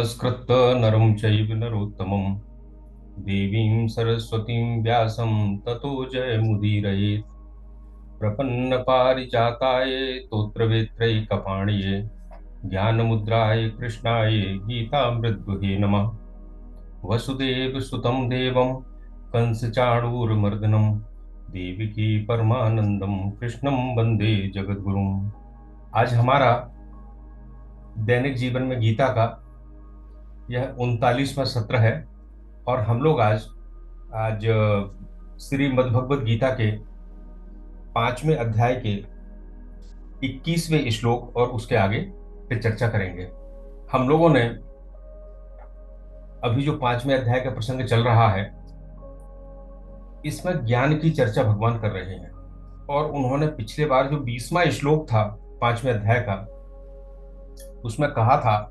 नमस्कृत्य नरं चैव नरोत्तमं देवीं सरस्वतीं व्यासं ततो जयमुदीरयेत्। प्रपन्नपारिजाताय तोत्रवेत्रैकपाणये ज्ञानमुद्राय कृष्णाय गीतामृतदुहे नमः। वसुदेवसुतं देवं कंसचाणूरमर्दनं देवकी परमानंदं कृष्णं वंदे जगद्गुरुम्। आज हमारा दैनिक जीवन में गीता का यह 39वां सत्र है और हम लोग आज आज श्री मद्भगवत गीता के 5वें अध्याय के 21वें श्लोक और उसके आगे पे चर्चा करेंगे। हम लोगों ने अभी जो 5वें अध्याय का प्रसंग चल रहा है, इसमें ज्ञान की चर्चा भगवान कर रहे हैं और उन्होंने पिछले बार जो 20वां श्लोक था 5वें अध्याय का, उसमें कहा था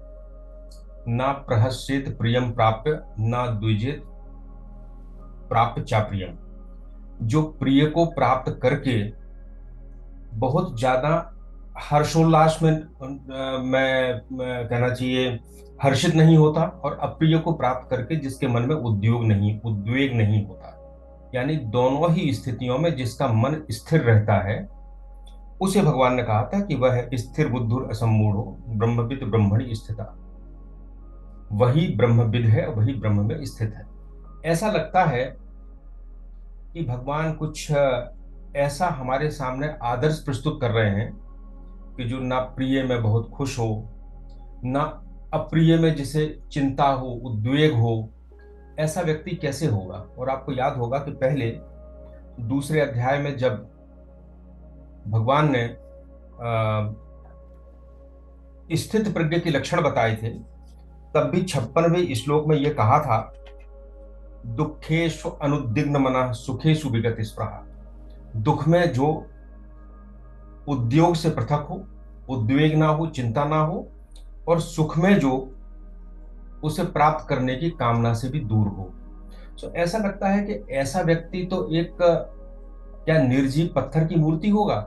ना प्रहस्येत प्रियम प्राप्य ना द्विजेत प्राप्य चा प्रियम। जो प्रिय को प्राप्त करके बहुत ज्यादा हर्षोल्लास में मैं कहना चाहिए हर्षित नहीं होता, और अप्रिय को प्राप्त करके जिसके मन में उद्वेग नहीं होता, यानी दोनों ही स्थितियों में जिसका मन स्थिर रहता है, उसे भगवान ने कहा था कि वह स्थिर बुद्धुर असम्मूढ़ो ब्रह्मविद ब्रह्मणि स्थिता। वही ब्रह्मविद है, वही ब्रह्म में स्थित है। ऐसा लगता है कि भगवान कुछ ऐसा हमारे सामने आदर्श प्रस्तुत कर रहे हैं कि जो ना प्रिय में बहुत खुश हो, ना अप्रिय में जिसे चिंता हो, उद्वेग हो, ऐसा व्यक्ति कैसे होगा। और आपको याद होगा कि पहले दूसरे अध्याय में जब भगवान ने स्थित प्रज्ञ के लक्षण बताए थे, तब भी 56वें श्लोक में यह कहा था दुखेशु अनुद्विग्न मनः सुखेशु विगत स्पृहा। दुख में जो उद्योग से पृथक हो, उद्वेग ना हो, चिंता ना हो, और सुख में जो उसे प्राप्त करने की कामना से भी दूर हो। तो ऐसा लगता है कि ऐसा व्यक्ति तो एक क्या निर्जीव पत्थर की मूर्ति होगा,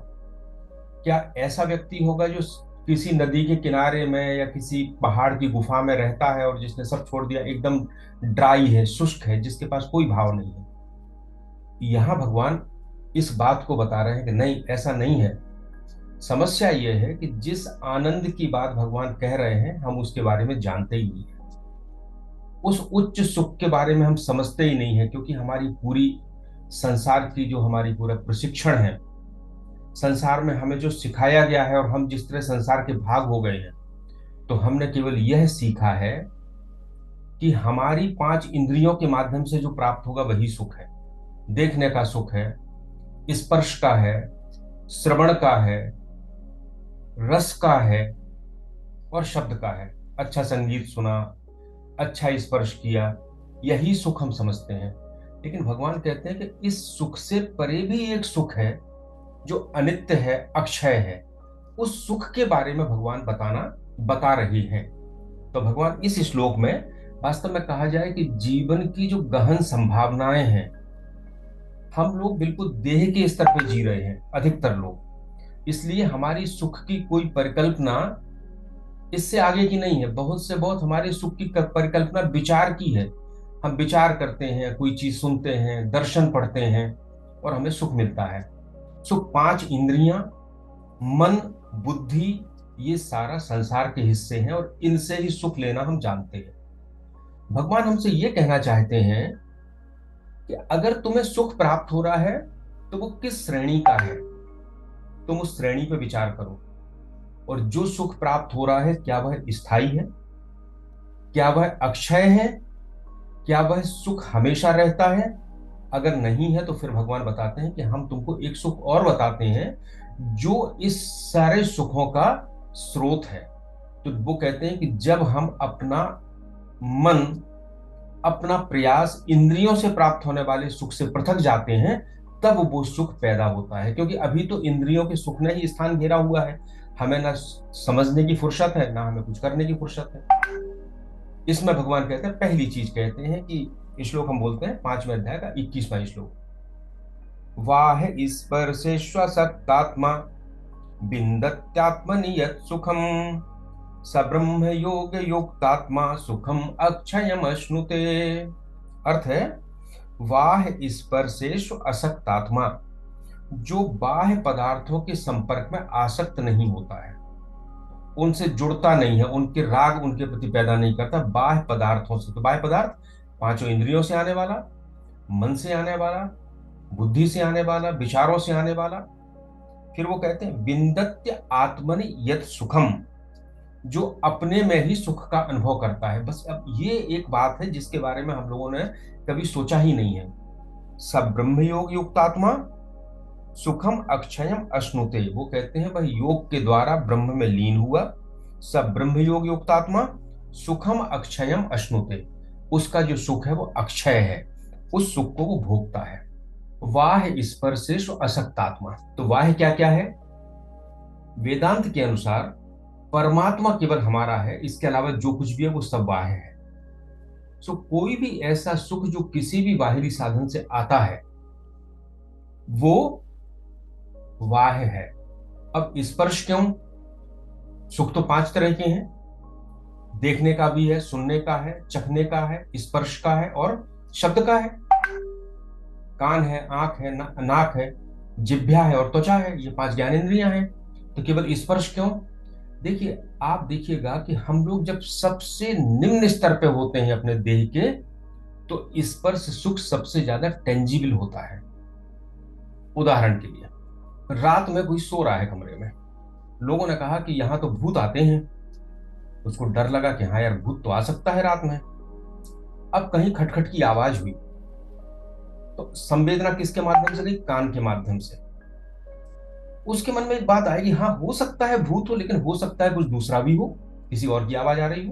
क्या ऐसा व्यक्ति होगा जो किसी नदी के किनारे में या किसी पहाड़ की गुफा में रहता है और जिसने सब छोड़ दिया, एकदम ड्राई है, शुष्क है, जिसके पास कोई भाव नहीं है। यहां भगवान इस बात को बता रहे हैं कि नहीं, ऐसा नहीं है। समस्या यह है कि जिस आनंद की बात भगवान कह रहे हैं, हम उसके बारे में जानते ही नहीं है। उस उच्च सुख के बारे में हम समझते ही नहीं है, क्योंकि हमारी पूरी संसार की जो हमारी पूरा प्रशिक्षण है, संसार में हमें जो सिखाया गया है और हम जिस तरह संसार के भाग हो गए हैं, तो हमने केवल यह सीखा है कि हमारी 5 इंद्रियों के माध्यम से जो प्राप्त होगा वही सुख है। देखने का सुख है, स्पर्श का है, श्रवण का है, रस का है और शब्द का है। अच्छा संगीत सुना, अच्छा स्पर्श किया, यही सुख हम समझते हैं। लेकिन भगवान कहते हैं कि इस सुख से परे भी एक सुख है जो अनित्य है, अक्षय है। उस सुख के बारे में भगवान बता रहे हैं। तो भगवान इस श्लोक में वास्तव में कहा जाए कि जीवन की जो गहन संभावनाएं हैं, हम लोग बिल्कुल देह के स्तर पर जी रहे हैं, अधिकतर लोग। इसलिए हमारी सुख की कोई परिकल्पना इससे आगे की नहीं है। बहुत से बहुत हमारे सुख की परिकल्पना विचार की है। हम विचार करते हैं, कोई चीज सुनते हैं, दर्शन पढ़ते हैं और हमें सुख मिलता है। सुख 5 इंद्रियां, मन, बुद्धि, ये सारा संसार के हिस्से हैं और इनसे ही सुख लेना हम जानते हैं। भगवान हमसे ये कहना चाहते हैं कि अगर तुम्हें सुख प्राप्त हो रहा है तो वो किस श्रेणी का है, तुम उस श्रेणी पर विचार करो। और जो सुख प्राप्त हो रहा है, क्या वह स्थायी है, क्या वह अक्षय है, क्या वह सुख हमेशा रहता है। अगर नहीं है तो फिर भगवान बताते हैं कि हम तुमको एक सुख और बताते हैं जो इस सारे सुखों का स्रोत है। तो वो कहते हैं कि जब हम अपना मन, अपना प्रयास इंद्रियों से प्राप्त होने वाले सुख से पृथक जाते हैं, तब वो सुख पैदा होता है। क्योंकि अभी तो इंद्रियों के सुख ने ही स्थान घेरा हुआ है। हमें ना समझने की फुर्सत है, ना हमें कुछ करने की फुर्सत है। इसमें भगवान कहते हैं, पहली चीज कहते हैं कि श्लोक हम बोलते हैं 5वें अध्याय का 21वां श्लोक, वाह स्पर्शे स्वसक्तात्मा विन्दत्यात्मनि यत् सुखम स ब्रह्म योग युक्तात्मा सुखम अक्षयम अश्नुते। अर्थ है, वाह स्पर्शेषु असक्तात्मा, जो बाह्य पदार्थों के संपर्क में आसक्त नहीं होता है, उनसे जुड़ता नहीं है, उनके राग उनके प्रति पैदा नहीं करता बाह्य पदार्थों से। तो बाह्य पदार्थ पांचों इंद्रियों से आने वाला, मन से आने वाला, बुद्धि से आने वाला, विचारों से आने वाला। फिर वो कहते हैं विन्दत्य आत्मनि यत सुखम, जो अपने में ही सुख का अनुभव करता है। बस अब ये एक बात है जिसके बारे में हम लोगों ने कभी सोचा ही नहीं है। सब ब्रह्म योग युक्त आत्मा सुखम अक्षयम अश्नुते, वो कहते हैं वह योग के द्वारा ब्रह्म में लीन हुआ। सब ब्रह्म योग युक्त आत्मा सुखम अक्षयम अश्नुते, उसका जो सुख है वो अक्षय है, उस सुख को वो भोगता है। वाह स्पर्शेषु असक्तात्मा, तो वाह क्या क्या है? वेदांत के अनुसार परमात्मा केवल हमारा है, इसके अलावा जो कुछ भी है वो सब वाह है। सो कोई भी ऐसा सुख जो किसी भी बाहरी साधन से आता है वो वाह है। अब स्पर्श क्यों? सुख तो पांच तरह के हैं, देखने का भी है, सुनने का है, चखने का है, स्पर्श का है और शब्द का है। कान है, आंख है, नाक है, जिह्वा है और त्वचा है, ये पांच ज्ञानेंद्रियां हैं। तो केवल स्पर्श क्यों? देखिए, आप देखिएगा कि हम लोग जब सबसे निम्न स्तर पे होते हैं अपने देह के, तो स्पर्श सुख सबसे ज्यादा टेंजिबल होता है। उदाहरण के लिए, रात में कोई सो रहा है कमरे में, लोगों ने कहा कि यहां तो भूत आते हैं, उसको डर लगा कि हाँ यार भूत तो आ सकता है रात में। अब कहीं खटखट की आवाज हुई, तो संवेदना किसके माध्यम से गई? कान के माध्यम से। उसके मन में एक बात आएगी, हाँ हो सकता है भूत हो, लेकिन हो सकता है कुछ दूसरा भी हो, किसी और की आवाज आ रही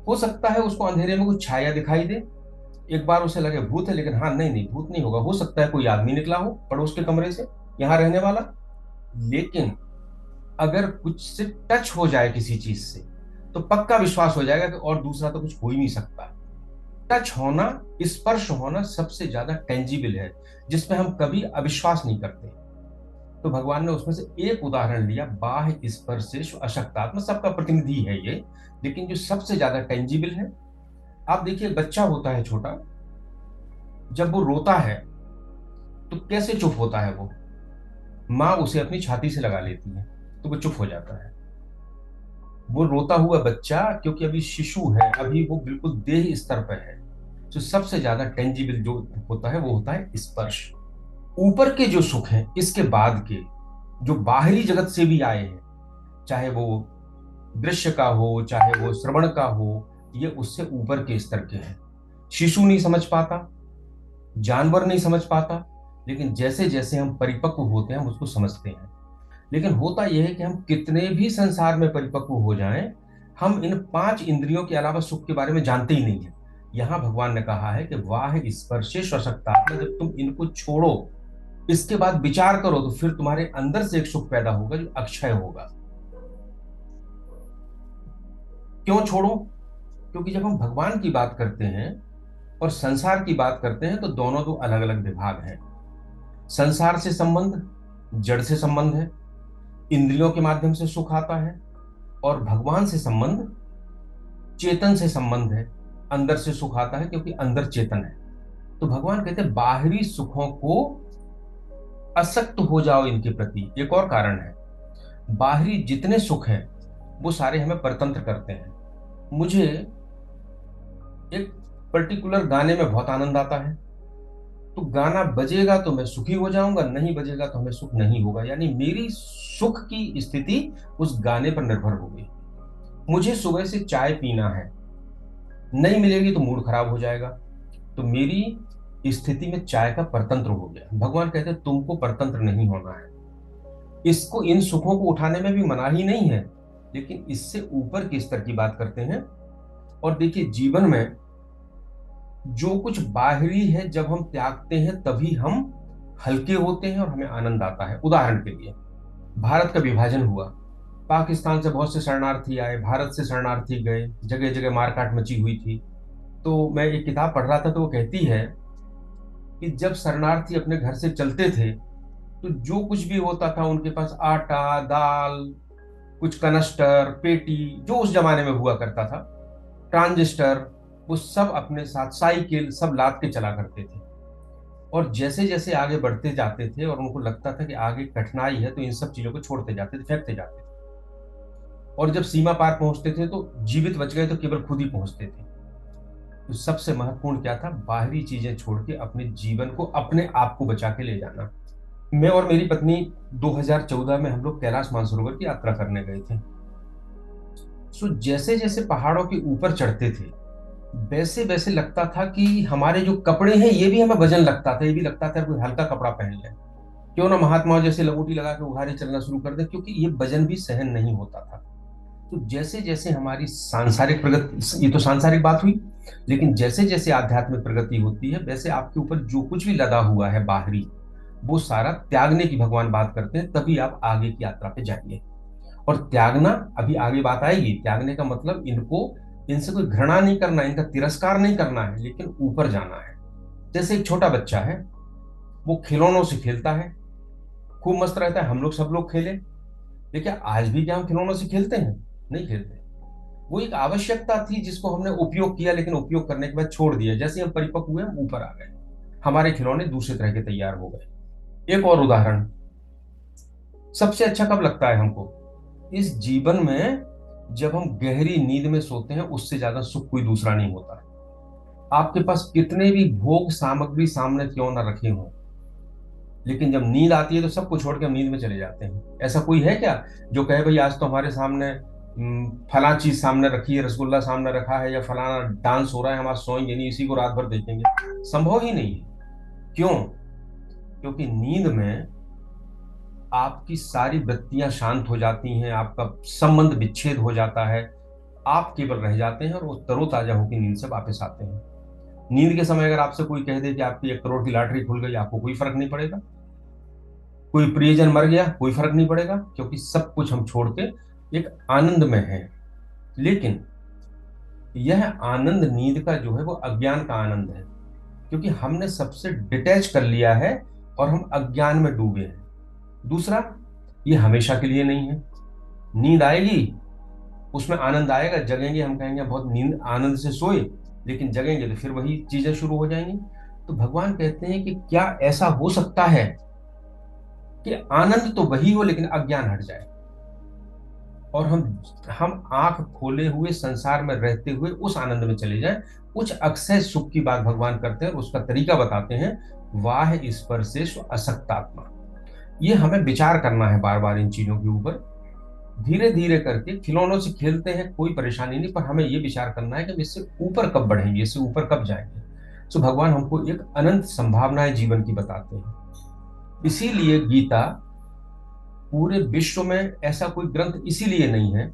हो सकता है उसको अंधेरे में कुछ छाया दिखाई दे, एक बार उसे लगे भूत है, लेकिन हाँ नहीं नहीं भूत नहीं होगा, हो सकता है कोई आदमी निकला हो पड़ोस के कमरे से यहाँ रहने वाला। लेकिन अगर कुछ से टच हो जाए किसी चीज से, तो पक्का विश्वास हो जाएगा कि और दूसरा तो कुछ हो ही नहीं सकता। टच होना, स्पर्श होना सबसे ज्यादा टेंजिबल है, जिसमें हम कभी अविश्वास नहीं करते। तो भगवान ने उसमें से एक उदाहरण लिया, बाह्य स्पर्शेषु अशक्तात्म, सबका प्रतिनिधि है ये, लेकिन जो सबसे ज्यादा टेंजिबल है। आप देखिए, बच्चा होता है छोटा, जब वो रोता है तो कैसे चुप होता है वो? माँ उसे अपनी छाती से लगा लेती है तो वो चुप हो जाता है। वो रोता हुआ बच्चा, क्योंकि अभी शिशु है, अभी वो बिल्कुल देह स्तर पर है, तो सबसे ज्यादा टेंजिबल जो होता है वो होता है स्पर्श। ऊपर के जो सुख हैं, इसके बाद के जो बाहरी जगत से भी आए हैं, चाहे वो दृश्य का हो, चाहे वो श्रवण का हो, ये उससे ऊपर के स्तर के हैं। शिशु नहीं समझ पाता, जानवर नहीं समझ पाता, लेकिन जैसे जैसे हम परिपक्व होते हैं हम उसको समझते हैं। लेकिन होता यह है कि हम कितने भी संसार में परिपक्व हो जाएं, हम इन पांच इंद्रियों के अलावा सुख के बारे में जानते ही नहीं है। यहां भगवान ने कहा है कि वाह स्पर्शे स्वशक्तात्मा, जब तुम इनको छोड़ो, इसके बाद विचार करो, तो फिर तुम्हारे अंदर से एक सुख पैदा होगा जो अक्षय होगा। क्यों छोड़ो? क्योंकि जब हम भगवान की बात करते हैं और संसार की बात करते हैं, तो दोनों दो अलग अलग विभाग हैं। संसार से संबंध जड़ से संबंध है, इंद्रियों के माध्यम से सुख आता है, और भगवान से संबंध चेतन से संबंध है, अंदर से सुख आता है क्योंकि अंदर चेतन है। तो भगवान कहते हैं बाहरी सुखों को असक्त हो जाओ इनके प्रति। एक और कारण है, बाहरी जितने सुख हैं वो सारे हमें परतंत्र करते हैं। मुझे एक पर्टिकुलर गाने में बहुत आनंद आता है, तो गाना बजेगा तो मैं सुखी हो जाऊंगा, नहीं बजेगा तो हमें सुख नहीं होगा, यानी मेरी सुख की स्थिति उस गाने पर निर्भर होगी। मुझे सुबह से चाय पीना है, नहीं मिलेगी तो मूड खराब हो जाएगा, तो मेरी स्थिति में चाय का परतंत्र हो गया। भगवान कहते हैं तुमको परतंत्र नहीं होना है। इसको, इन सुखों को उठाने में भी मनाही नहीं है, लेकिन इससे ऊपर के स्तर की बात करते हैं। और देखिए, जीवन में जो कुछ बाहरी है जब हम त्यागते हैं तभी हम हल्के होते हैं और हमें आनंद आता है। उदाहरण के लिए, भारत का विभाजन हुआ, पाकिस्तान से बहुत से शरणार्थी आए, भारत से शरणार्थी गए, जगह जगह मारकाट मची हुई थी। तो मैं एक किताब पढ़ रहा था, तो वो कहती है कि जब शरणार्थी अपने घर से चलते थे, तो जो कुछ भी होता था उनके पास, आटा, दाल, कुछ कनस्टर, पेटी, जो उस जमाने में हुआ करता था, ट्रांजिस्टर, वो सब अपने साथ, साइकिल, सब लाद के चला करते थे। और जैसे जैसे आगे बढ़ते जाते थे और उनको लगता था कि आगे कठिनाई है, तो इन सब चीजों को छोड़ते जाते थे, फेंकते जाते थे। और जब सीमा पार पहुंचते थे तो जीवित बच गए तो केवल खुद ही पहुंचते थे। तो सबसे महत्वपूर्ण क्या था? बाहरी चीजें छोड़ के अपने जीवन को, अपने आप को बचा के ले जाना। मैं और मेरी पत्नी 2014 में हम लोग कैलाश मानसरोवर की यात्रा करने गए थे। सो जैसे जैसे पहाड़ों के ऊपर चढ़ते थे, वैसे वैसे लगता था कि हमारे जो कपड़े हैं ये भी हमें वजन लगता था, ये भी लगता था कोई हल्का कपड़ा पहन ले, क्यों ना महात्माओं जैसे लंगोटी लगा के उघाड़े चलना शुरू कर दे, क्योंकि ये वजन भी सहन नहीं होता था। तो जैसे जैसे हमारी सांसारिक प्रगति, ये तो सांसारिक बात हुई, लेकिन जैसे जैसे आध्यात्मिक प्रगति होती है, वैसे आपके ऊपर जो कुछ भी लदा हुआ है बाहरी, वो सारा त्यागने की भगवान बात करते हैं, तभी आप आगे की यात्रा पे जाएंगे। और त्यागना, अभी आगे बात आएगी, त्यागने का मतलब इनको, इनसे कोई घृणा नहीं करना, इनका तिरस्कार नहीं करना है, लेकिन ऊपर जाना है। जैसे एक छोटा बच्चा है, वो खिलौनों से खेलता है, खूब मस्त रहता है, हम लोग सब लोग खेले, लेकिन आज भी क्या हम खिलौनों से खेलते हैं? नहीं खेलते। वो एक आवश्यकता थी जिसको हमने उपयोग किया, लेकिन उपयोग करने के बाद छोड़ दिया। जैसे हम परिपक्व हुए, हम ऊपर आ गए, हमारे खिलौने दूसरे तरह के तैयार हो गए। एक और उदाहरण, सबसे अच्छा कब लगता है हमको? इस जीवन में जब हम गहरी नींद में सोते हैं, उससे ज्यादा सुख कोई दूसरा नहीं होता। आपके पास कितने भी भोग सामग्री सामने क्यों ना रखे हों, लेकिन जब नींद आती है तो सबको छोड़ के हम नींद में चले जाते हैं। ऐसा कोई है क्या जो कहे भाई आज तो हमारे सामने फला चीज सामने रखी है, रसगुल्ला सामने रखा है, या फलाना डांस हो रहा है, हम आज सोएंगे नहीं, इसी को रात भर देखेंगे? संभव ही नहीं है। क्यों? क्योंकि नींद में आपकी सारी वृत्तियां शांत हो जाती हैं, आपका संबंध विच्छेद हो जाता है, आप केवल रह जाते हैं और वो तरोताजा होकर नींद से वापस आते हैं। नींद के समय अगर आपसे कोई कह दे कि आपकी 1 करोड़ की लॉटरी खुल गई, आपको कोई फर्क नहीं पड़ेगा। कोई प्रियजन मर गया, कोई फर्क नहीं पड़ेगा, क्योंकि सब कुछ हम छोड़ के एक आनंद में है। लेकिन यह आनंद नींद का जो है वो अज्ञान का आनंद है, क्योंकि हमने सबसे डिटैच कर लिया है और हम अज्ञान में डूबे हैं। दूसरा, ये हमेशा के लिए नहीं है। नींद आएगी, उसमें आनंद आएगा, जगेंगे, हम कहेंगे बहुत नींद आनंद से सोए, लेकिन जगेंगे तो फिर वही चीजें शुरू हो जाएंगी। तो भगवान कहते हैं कि क्या ऐसा हो सकता है कि आनंद तो वही हो लेकिन अज्ञान हट जाए, और हम आंख खोले हुए संसार में रहते हुए उस आनंद में चले जाएं। कुछ अक्षय सुख की बात भगवान करते हैं और उसका तरीका बताते हैं, वाह स्पर्शेषु असक्तात्मा। ये हमें विचार करना है बार बार इन चीजों के ऊपर, धीरे धीरे करके। खिलौनों से खेलते हैं, कोई परेशानी नहीं, पर हमें ये विचार करना है कि हम इससे ऊपर कब बढ़ेंगे, इससे ऊपर कब जाएंगे। तो भगवान हमको एक अनंत संभावनाएं जीवन की बताते हैं। इसीलिए गीता पूरे विश्व में ऐसा कोई ग्रंथ इसीलिए नहीं है,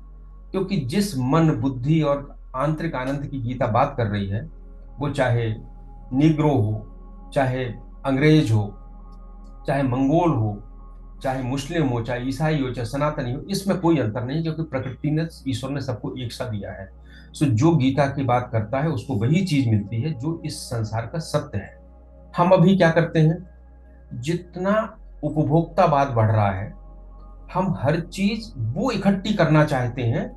क्योंकि जिस मन, बुद्धि और आंतरिक आनंद की गीता बात कर रही है, वो चाहे निग्रो हो, चाहे अंग्रेज हो, चाहे मंगोल हो, चाहे मुस्लिम हो, चाहे ईसाई हो, चाहे सनातनी हो, इसमें कोई अंतर नहीं, क्योंकि प्रकृति ने, ईश्वर ने सबको एक सा दिया है। सो जो गीता की बात करता है उसको वही चीज मिलती है जो इस संसार का सत्य है। हम अभी क्या करते हैं, जितना उपभोक्तावाद बढ़ रहा है, हम हर चीज वो इकट्ठी करना चाहते हैं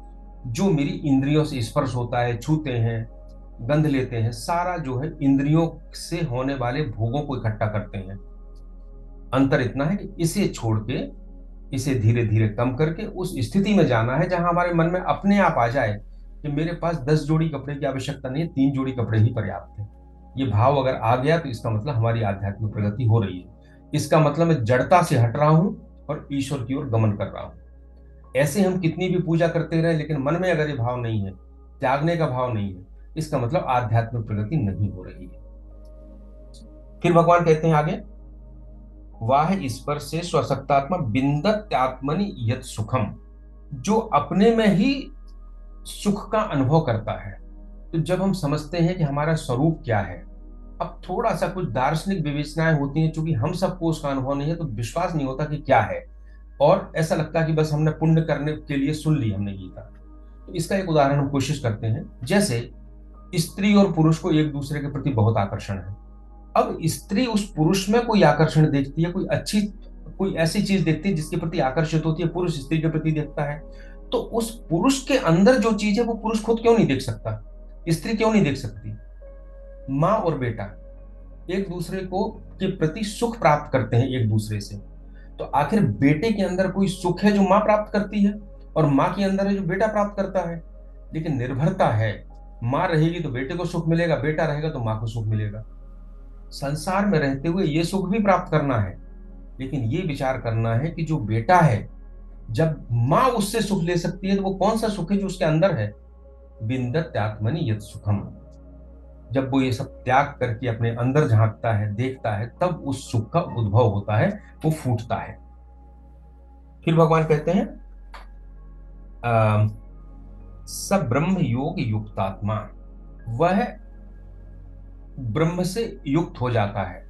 जो मेरी इंद्रियों से स्पर्श होता है, छूते हैं, गंध लेते हैं, सारा जो है इंद्रियों से होने वाले भोगों को इकट्ठा करते हैं। अंतर इतना है कि इसे छोड़ के, इसे धीरे धीरे कम करके उस स्थिति में जाना है जहां हमारे मन में अपने आप आ जाए कि मेरे पास 10 जोड़ी कपड़े की आवश्यकता नहीं है, 3 जोड़ी कपड़े ही पर्याप्त है। ये भाव अगर आ गया तो इसका मतलब हमारी आध्यात्मिक प्रगति हो रही है। इसका मतलब मैं जड़ता से हट रहा हूं और ईश्वर की ओर गमन कर रहा हूं। ऐसे हम कितनी भी पूजा करते रहे, लेकिन मन में अगर ये भाव नहीं है, त्यागने का भाव नहीं है, इसका मतलब आध्यात्मिक प्रगति नहीं हो रही है। फिर भगवान कहते हैं आगे, वाह स्पर्शे स्वसक्तात्मा बिंदत्यात्मनि यत सुखम। जो अपने में ही सुख का अनुभव करता है। तो जब हम समझते हैं कि हमारा स्वरूप क्या है, अब थोड़ा सा कुछ दार्शनिक विवेचनाएं होती हैं, चूंकि हम सबको उसका अनुभव नहीं है तो विश्वास नहीं होता कि क्या है, और ऐसा लगता है कि बस हमने पुण्य करने के लिए सुन ली हमने गीता। तो इसका एक उदाहरण हम कोशिश करते हैं। जैसे स्त्री और पुरुष को एक दूसरे के प्रति बहुत आकर्षण है। अब स्त्री उस पुरुष में कोई आकर्षण देखती है, कोई अच्छी, कोई ऐसी चीज देखती है जिसके प्रति आकर्षित होती है, पुरुष स्त्री के प्रति देखता है। तो उस पुरुष के अंदर जो चीज है वो पुरुष खुद क्यों नहीं देख सकता, स्त्री क्यों नहीं देख सकती? माँ और बेटा एक दूसरे को के प्रति सुख प्राप्त करते हैं एक दूसरे से, तो आखिर बेटे के अंदर कोई सुख है जो माँ प्राप्त करती है, और माँ के अंदर है जो बेटा प्राप्त करता है। लेकिन निर्भरता है, माँ रहेगी तो बेटे को सुख मिलेगा, बेटा रहेगा तो माँ को सुख मिलेगा। संसार में रहते हुए ये सुख भी प्राप्त करना है, लेकिन ये विचार करना है कि जो बेटा है, जब माँ उससे सुख ले सकती है तो वो कौन सा सुख है जो उसके अंदर है? विन्दत्यात्मनि यत् सुखम। जब वो ये सब त्याग करके अपने अंदर झांकता है, देखता है, तब उस सुख का उद्भव होता है, वो फूटता है। फिर भगवान कहते हैं स ब्रह्म योग युक्तात्मा, वह ब्रह्म से युक्त हो जाता है।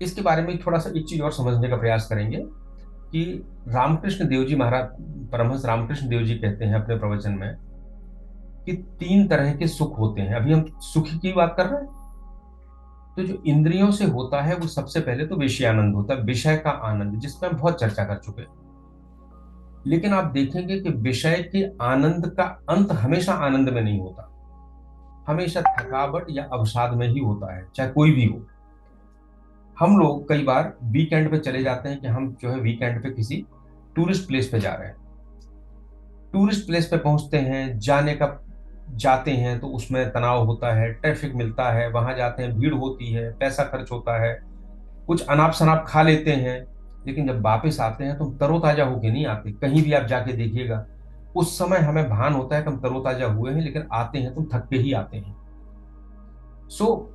इसके बारे में थोड़ा सा एक चीज और समझने का प्रयास करेंगे कि रामकृष्ण देव जी महाराज, परमहंस रामकृष्ण देव जी कहते हैं अपने प्रवचन में कि 3 तरह के सुख होते हैं। अभी हम सुख की बात कर रहे हैं, तो जो इंद्रियों से होता है वो सबसे पहले तो विषयानंद होता है, विषय का आनंद, जिसपे हम बहुत चर्चा कर चुके हैं। लेकिन आप देखेंगे कि विषय के आनंद का अंत हमेशा आनंद में नहीं होता, हमेशा थकावट या अवसाद में ही होता है, चाहे कोई भी हो। हम लोग कई बार वीकेंड पे चले जाते हैं कि हम जो है वीकेंड पे किसी टूरिस्ट प्लेस पे जा रहे हैं। टूरिस्ट प्लेस पे पहुंचते हैं, जाते हैं तो उसमें तनाव होता है, ट्रैफिक मिलता है, वहां जाते हैं भीड़ होती है, पैसा खर्च होता है, कुछ अनाप शनाप खा लेते हैं। लेकिन जब वापस आते हैं तो हम तरोताजा होके नहीं आते। कहीं भी आप जाके देखिएगा, उस समय हमें भान होता है कि हम तरोताजा हुए हैं, लेकिन आते हैं तो थक के ही आते हैं।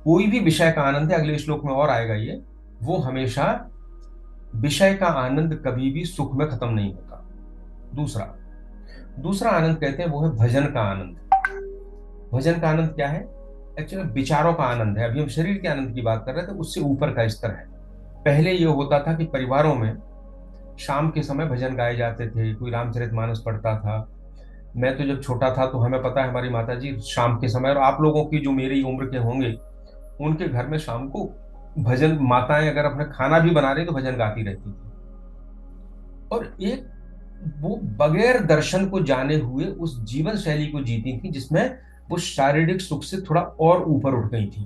कोई भी विषय का आनंद है, अगले श्लोक में और आएगा ये, वो हमेशा विषय का आनंद कभी भी सुख में खत्म नहीं होता। दूसरा दूसरा आनंद कहते हैं वो है भजन का आनंद। भजन का आनंद क्या है? एक्चुअली विचारों का आनंद है। अभी हम शरीर के आनंद की बात कर रहे थे, उससे ऊपर का स्तर है। पहले ये होता था कि परिवारों में शाम के समय भजन गाए जाते थे, कोई रामचरितमानस पढ़ता था। मैं तो जब छोटा था तो हमें पता है, हमारी माता जी शाम के समय, और आप लोगों की जो मेरी उम्र के होंगे, उनके घर में शाम को भजन, माताएं अगर अपना खाना भी बना रही तो भजन गाती रहती थी। और एक वो बगैर दर्शन को जाने हुए उस जीवन शैली को जीती थी जिसमें वो शारीरिक सुख से थोड़ा और ऊपर उठ गई थी।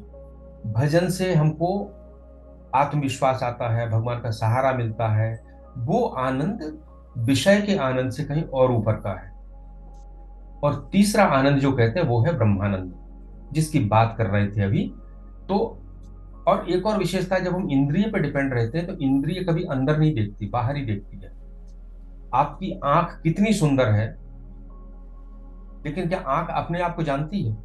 भजन से हमको आत्मविश्वास आता है, भगवान का सहारा मिलता है। वो आनंद विषय के आनंद से कहीं और ऊपर का है। और तीसरा आनंद जो कहते हैं वो है ब्रह्मानंद, जिसकी बात कर रहे थे अभी। तो और एक और विशेषता, जब हम इंद्रिय पर डिपेंड रहते हैं तो इंद्रिय कभी अंदर नहीं देखती, बाहर ही देखती है। आपकी आंख कितनी सुंदर है, लेकिन क्या आंख अपने आप को जानती है?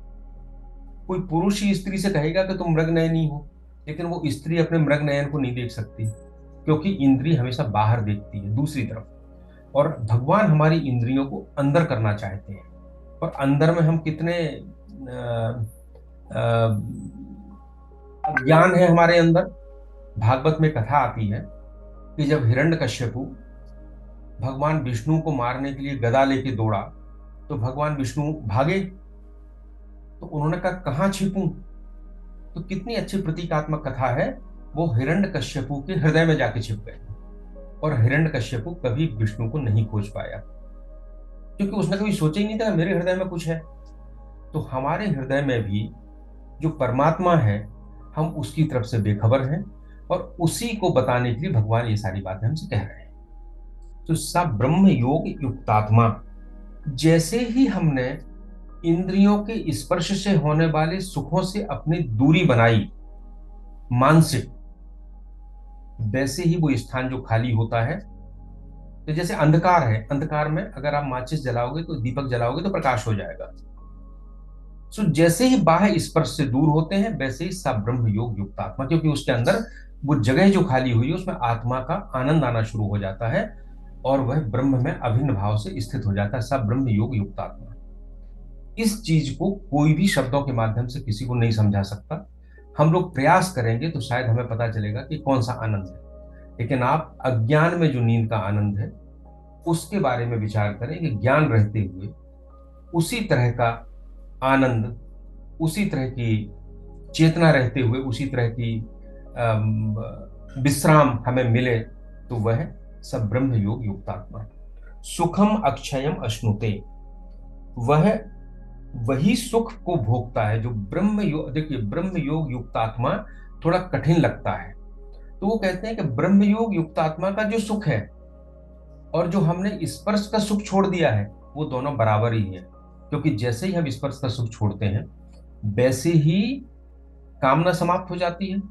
कोई पुरुष ही स्त्री से कहेगा कि तुम मृगनयनी हो, लेकिन वो स्त्री अपने मृगनयन को नहीं देख सकती, क्योंकि इंद्रिय हमेशा बाहर देखती है, दूसरी तरफ। और भगवान हमारी इंद्रियों को अंदर करना चाहते हैं। और अंदर में हम कितने ज्ञान है हमारे अंदर। भागवत में कथा आती है कि जब हिरण्यकश्यपु भगवान विष्णु को मारने के लिए गदा लेके दौड़ा, तो भगवान विष्णु भागे, तो उन्होंने कहा कहां छिपूं? तो कितनी अच्छी प्रतीकात्मक कथा है। वो हिरण्यकश्यपु के हृदय में जाके छिप गए, और हिरण्यकश्यपु कभी विष्णु को नहीं खोज पाया, क्योंकि उसने कभी सोचा ही नहीं था मेरे हृदय में कुछ है। तो हमारे हृदय में भी जो परमात्मा है, हम उसकी तरफ से बेखबर हैं, और उसी को बताने के लिए भगवान ये सारी बातें हमसे कह रहे हैं। तो सब ब्रह्म योग युक्तात्मा, जैसे ही हमने इंद्रियों के स्पर्श से होने वाले सुखों से अपनी दूरी बनाई मानसिक, वैसे ही वो स्थान जो खाली होता है, तो जैसे अंधकार है, अंधकार में अगर आप माचिस जलाओगे तो, दीपक जलाओगे तो प्रकाश हो जाएगा। जैसे ही बाह्य स्पर्श से दूर होते हैं, वैसे ही सब ब्रह्म योग युक्त आत्मा, क्योंकि उसके अंदर वो जगह जो खाली हुई है उसमें आत्मा का आनंद आना शुरू हो जाता है, और वह ब्रह्म में अभिन्न भाव से स्थित हो जाता है, सब ब्रह्म योग युक्त आत्मा। इस चीज को कोई भी शब्दों के माध्यम से किसी को नहीं समझा सकता। हम लोग प्रयास करेंगे तो शायद हमें पता चलेगा कि कौन सा आनंद है। लेकिन आप अज्ञान में जो नींद का आनंद है उसके बारे में विचार करें कि ज्ञान रहते हुए उसी तरह का आनंद, उसी तरह की चेतना रहते हुए उसी तरह की विश्राम हमें मिले, तो वह सब ब्रह्म योग युक्तात्मा। सुखम अक्षयम अश्नुते, वह वही सुख को भोगता है जो ब्रह्म योग। देखिए, ब्रह्म योग युक्त आत्मा थोड़ा कठिन लगता है, तो वो कहते हैं कि ब्रह्म योग युक्त आत्मा का जो सुख है और जो हमने स्पर्श का सुख छोड़ दिया है, वो दोनों बराबर ही है। क्योंकि जैसे ही हम स्पर्श का सुख छोड़ते हैं, वैसे ही कामना समाप्त हो जाती है।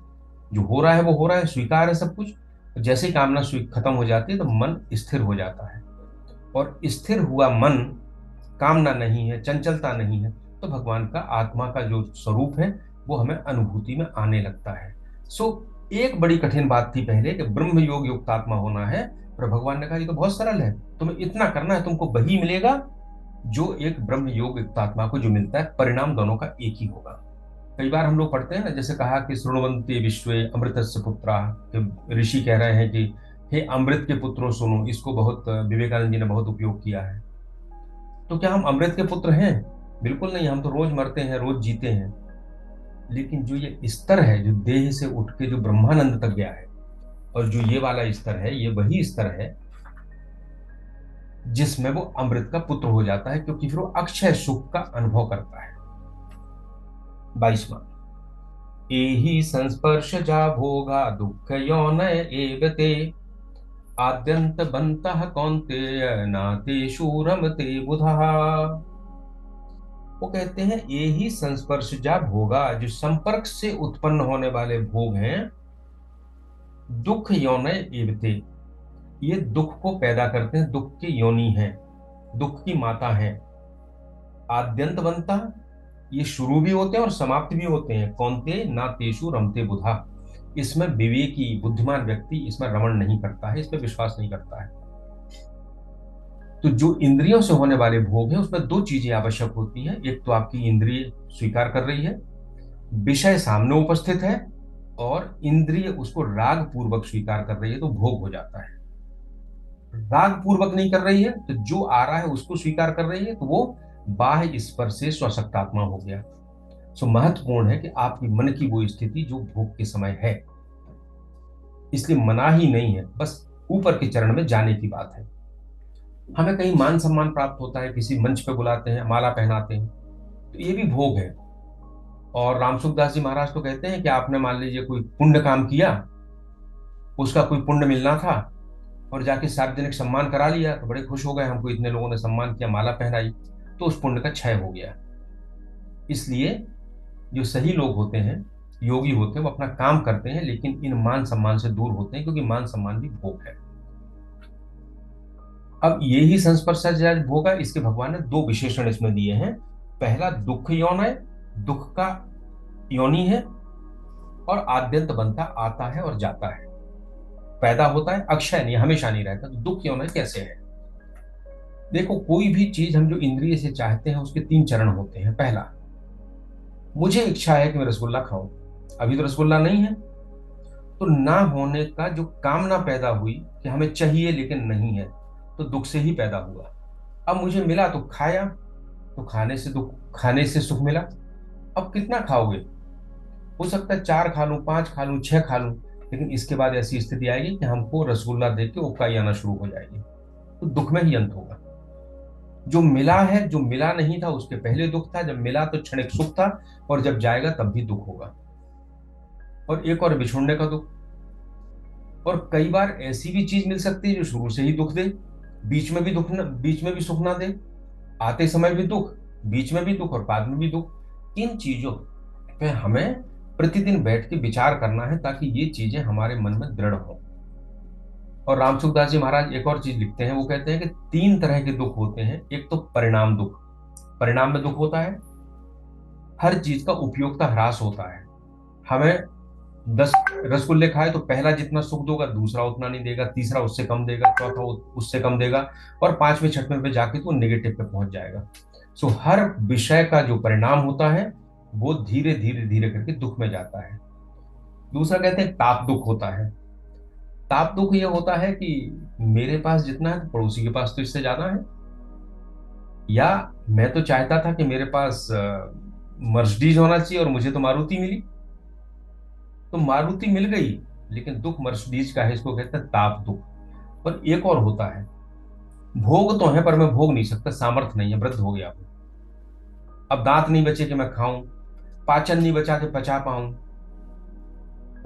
जो हो रहा है वो हो रहा है, स्वीकार है सब कुछ। जैसे ही कामना खत्म हो जाती है तो मन स्थिर हो जाता है, और स्थिर हुआ मन, कामना नहीं है, चंचलता नहीं है, तो भगवान का आत्मा का जो स्वरूप है वो हमें अनुभूति में आने लगता है। सो एक बड़ी कठिन बात थी पहले कि ब्रह्म योग युक्त आत्मा होना है, पर भगवान ने कहा ये तो बहुत सरल है, तुम्हें इतना करना है, तुमको वही मिलेगा जो एक ब्रह्म योग युक्त आत्मा को जो मिलता है। परिणाम दोनों का एक ही होगा। कई बार हम लोग पढ़ते हैं ना, जैसे कहा कि शृण्वन्ते विश्वे अमृतस्य पुत्रा, कि ऋषि कह रहे हैं कि हे अमृत के पुत्रों सुनो। इसको बहुत विवेकानंद जी ने बहुत उपयोग किया है। तो क्या हम अमृत के पुत्र हैं? बिल्कुल नहीं, हम तो रोज मरते हैं, रोज जीते हैं। लेकिन जो ये स्तर है, जो देह से उठ के जो ब्रह्मानंद तक गया है, और जो ये वाला स्तर है, ये वही स्तर है जिसमें वो अमृत का पुत्र हो जाता है, क्योंकि फिर वो अक्षय सुख का अनुभव करता है। 22वां, एहि संस्पर्श जा भोगा दुख यौन एवते, आद्यंत बंतः कौन्तेय नातेषु रमते बुधः। वो कहते हैं ये ही संस्पर्शजा भोगा, जो संपर्क से उत्पन्न होने वाले भोग हैं, दुख योनि एवते, ये दुख को पैदा करते हैं, दुख की योनि है, दुख की माता है। आद्यंत बनता, ये शुरू भी होते हैं और समाप्त भी होते हैं। कौनते ना तेषु रमते बुधा, इसमें विवेकी बुद्धिमान व्यक्ति इसमें रमण नहीं करता है, इस पर विश्वास नहीं करता है। तो जो इंद्रियों से होने वाले भोग है, उसमें दो चीजें आवश्यक होती हैं। एक तो आपकी इंद्रिय स्वीकार कर रही है, विषय सामने उपस्थित है, और इंद्रिय उसको राग पूर्वक स्वीकार कर रही है, तो भोग हो जाता है। राग पूर्वक नहीं कर रही है, तो जो आ रहा है उसको स्वीकार कर रही है, तो वो बाह्य स्पर्श से स्वशक्तात्मा हो गया। सो महत्वपूर्ण है कि आपकी मन की वो स्थिति जो भोग के समय है, इसलिए मना ही नहीं है, बस ऊपर के चरण में जाने की बात है। हमें कहीं मान सम्मान प्राप्त होता है, किसी मंच पे बुलाते हैं, माला पहनाते हैं, तो ये भी भोग है। और रामसुखदास जी महाराज तो कहते हैं कि आपने मान लीजिए कोई पुण्य काम किया, उसका कोई पुण्य मिलना था, और जाके सार्वजनिक सम्मान करा लिया, तो बड़े खुश हो गए, हमको इतने लोगों ने सम्मान किया, माला पहनाई, तो उस पुण्य का क्षय हो गया। इसलिए जो सही लोग होते हैं, योगी होते हैं, वो अपना काम करते हैं, लेकिन इन मान सम्मान से दूर होते हैं, क्योंकि मान सम्मान भी भोग है। अब ये ही संस्पर्शज भोग है, इसके भगवान ने दो विशेषण इसमें दिए हैं। पहला दुख यौन है, दुख का योनि है, और आद्यंत बनता, आता है और जाता है, पैदा होता है, अक्षय नहीं, हमेशा नहीं रहता। तो दुख यौन कैसे है? देखो, कोई भी चीज हम जो इंद्रिय से चाहते हैं, उसके तीन चरण होते हैं। पहला, मुझे इच्छा है कि मैं रसगुल्ला खाऊं, अभी तो रसगुल्ला नहीं है, तो ना होने का जो कामना पैदा हुई कि हमें चाहिए लेकिन नहीं है, तो दुख से ही पैदा हुआ। अब मुझे मिला तो खाया, तो खाने से दुख, खाने से सुख मिला। अब कितना खाओगे? हो सकता है 4 खा लूं, 5 खा लूं, 6 खा लूं, लेकिन इसके बाद ऐसी स्थिति आएगी कि हमको रसगुल्ला देख के उबकाई आना शुरू हो जाएगी, तो दुख में ही अंत होगा। जो मिला है, जो मिला नहीं था उसके पहले दुख था, जब मिला तो क्षणिक सुख था, और जब जाएगा तब भी दुख होगा। और एक और, बिछुड़ने का दुख। और कई बार ऐसी भी चीज मिल सकती है जो शुरू से ही दुख दे, बीच में भी दुख न, बीच में भी सुख ना दे, आते समय भी दुख, बीच में भी दुख, और बाद में भी दुख। इन चीजों पे हमें प्रतिदिन बैठ के विचार करना है, ताकि ये चीजें हमारे मन में दृढ़ हो। और रामसुखदास जी महाराज एक और चीज लिखते हैं, वो कहते हैं कि 3 तरह के दुख होते हैं। एक तो परिणाम दुख, परिणाम में दुख होता है, हर चीज का उपयोगिता ह्रास होता है। हमें 10 रसगुल्ले खाए तो पहला जितना सुख दोगा, दूसरा उतना नहीं देगा, तीसरा उससे कम देगा, चौथा उससे कम देगा, और 5वें 6वें पे जाके तो नेगेटिव पे पहुंच जाएगा। सो हर विषय का जो परिणाम होता है, वो धीरे धीरे धीरे करके दुख में जाता है। दूसरा कहते हैं ताप दुख होता है। ताप दुख ये होता है कि मेरे पास जितना है, तो पड़ोसी के पास तो इससे ज्यादा है, या मैं तो चाहता था कि मेरे पास मर्सिडीज होना चाहिए और मुझे तो मारुति मिली, तो मारुति मिल गई, लेकिन दुख मर्सिडीज का है, इसको कहते हैं ताप दुख। और एक और होता है, भोग तो है पर मैं भोग नहीं सकता, सामर्थ्य नहीं है, वृद्ध हो गया हूं, अब दांत नहीं बचे कि मैं खाऊं, पाचन नहीं बचा कि पचा पाऊं।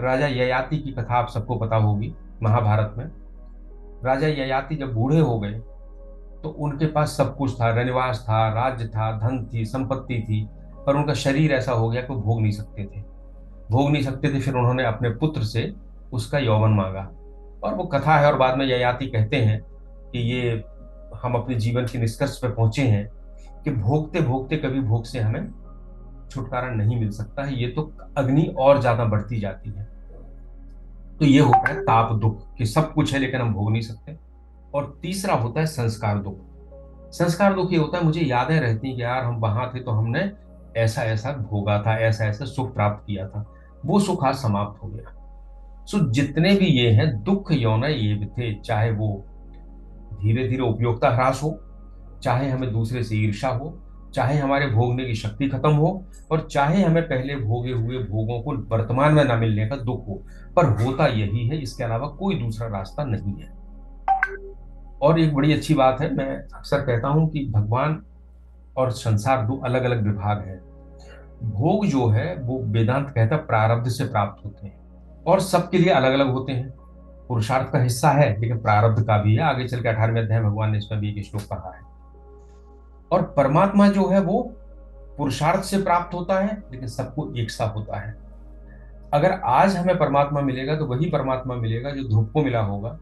राजा ययाति की कथा आप सबको पता होगी, महाभारत में। राजा ययाति जब बूढ़े हो गए तो उनके पास सब कुछ था, रनिवास था, राज्य था, धन थी, संपत्ति थी, पर उनका शरीर ऐसा हो गया कि वो भोग नहीं सकते थे। भोग नहीं सकते थे, फिर उन्होंने अपने पुत्र से उसका यौवन मांगा। और वो कथा है, और बाद में ययाति कहते हैं कि ये हम अपने जीवन के निष्कर्ष पे पहुंचे हैं कि भोगते भोगते कभी भोग से हमें छुटकारा नहीं मिल सकता है, ये तो अग्नि और ज्यादा बढ़ती जाती है। तो ये होता है ताप दुख, कि सब कुछ है लेकिन हम भोग नहीं सकते। और तीसरा होता है संस्कार दुख। संस्कार दुख ये होता है, मुझे यादें रहती कि यार हम वहां थे तो हमने ऐसा ऐसा भोगा था, ऐसा ऐसा सुख प्राप्त किया था, वो सुख आज समाप्त हो गया। सो जितने भी ये हैं दुख यौन ये भी थे, चाहे वो धीरे धीरे उपयोगिता ह्रास हो, चाहे हमें दूसरे से ईर्ष्या हो, चाहे हमारे भोगने की शक्ति खत्म हो, और चाहे हमें पहले भोगे हुए भोगों को वर्तमान में न मिलने का दुख हो। पर होता यही है, इसके अलावा कोई दूसरा रास्ता नहीं है। और एक बड़ी अच्छी बात है, मैं अक्सर कहता हूं कि भगवान और संसार दो अलग अलग विभाग हैं। भोग जो है वो वेदांत कहता है प्रारब्ध से प्राप्त होते हैं, और सबके लिए अलग अलग होते हैं। पुरुषार्थ का हिस्सा है लेकिन प्रारब्ध का भी है। आगे चल के 18वें अध्याय भगवान ने इसमें भी एक श्लोक कहा है। और परमात्मा जो है वो पुरुषार्थ से प्राप्त होता है लेकिन सबको एक सा होता है। अगर आज हमें परमात्मा मिलेगा तो वही परमात्मा मिलेगा जो ध्रुव को मिला होगा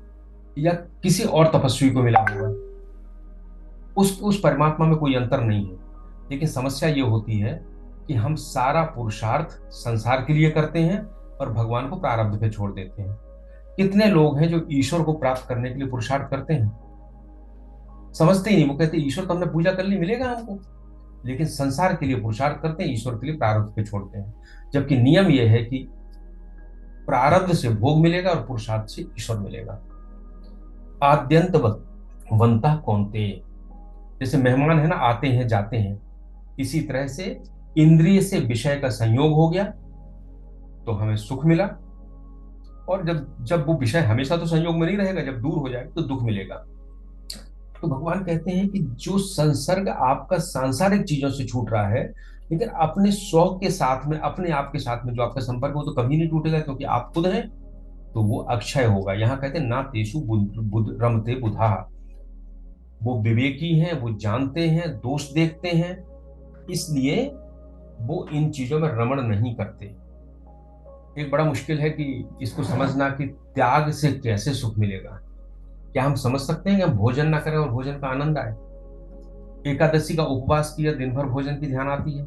या किसी और तपस्वी को मिला होगा। उस परमात्मा में कोई अंतर नहीं है। लेकिन समस्या ये होती है कि हम सारा पुरुषार्थ संसार के लिए करते हैं और भगवान को प्रारब्ध पे छोड़ देते हैं। कितने लोग हैं जो ईश्वर को प्राप्त करने के लिए पुरुषार्थ करते हैं, समझते ही नहीं। वो कहते हैं ईश्वर तो हमने पूजा कर ली, मिलेगा हमको। लेकिन संसार के लिए पुरुषार्थ करते हैं, ईश्वर के लिए प्रारब्ध पे छोड़ते हैं। जबकि नियम यह है कि प्रारब्ध से भोग मिलेगा और पुरुषार्थ से ईश्वर मिलेगा। आद्यंत वंता कौनते, जैसे मेहमान है ना, आते हैं जाते हैं, इसी तरह से इंद्रिय से विषय का संयोग हो गया तो हमें सुख मिला। और जब जब वो विषय हमेशा तो संयोग में नहीं रहेगा, जब दूर हो जाएगा तो दुख मिलेगा। तो भगवान कहते हैं कि जो संसर्ग आपका सांसारिक चीजों से छूट रहा है, लेकिन अपने शौक के साथ में, अपने आप के साथ में जो आपका संपर्क है वो तो कभी नहीं टूटेगा, क्योंकि आप खुद हैं, तो वो अक्षय होगा। यहाँ कहते हैं ना तेषु बुद्ध रमते बुधा, वो विवेकी हैं, वो जानते हैं, दोष देखते हैं, इसलिए वो इन चीजों में रमण नहीं करते। एक बड़ा मुश्किल है कि इसको समझना कि त्याग से कैसे सुख मिलेगा। क्या हम समझ सकते हैं कि हम भोजन ना करें और भोजन का आनंद आए? एकादशी का उपवास किया, दिन भर भोजन की ध्यान आती है,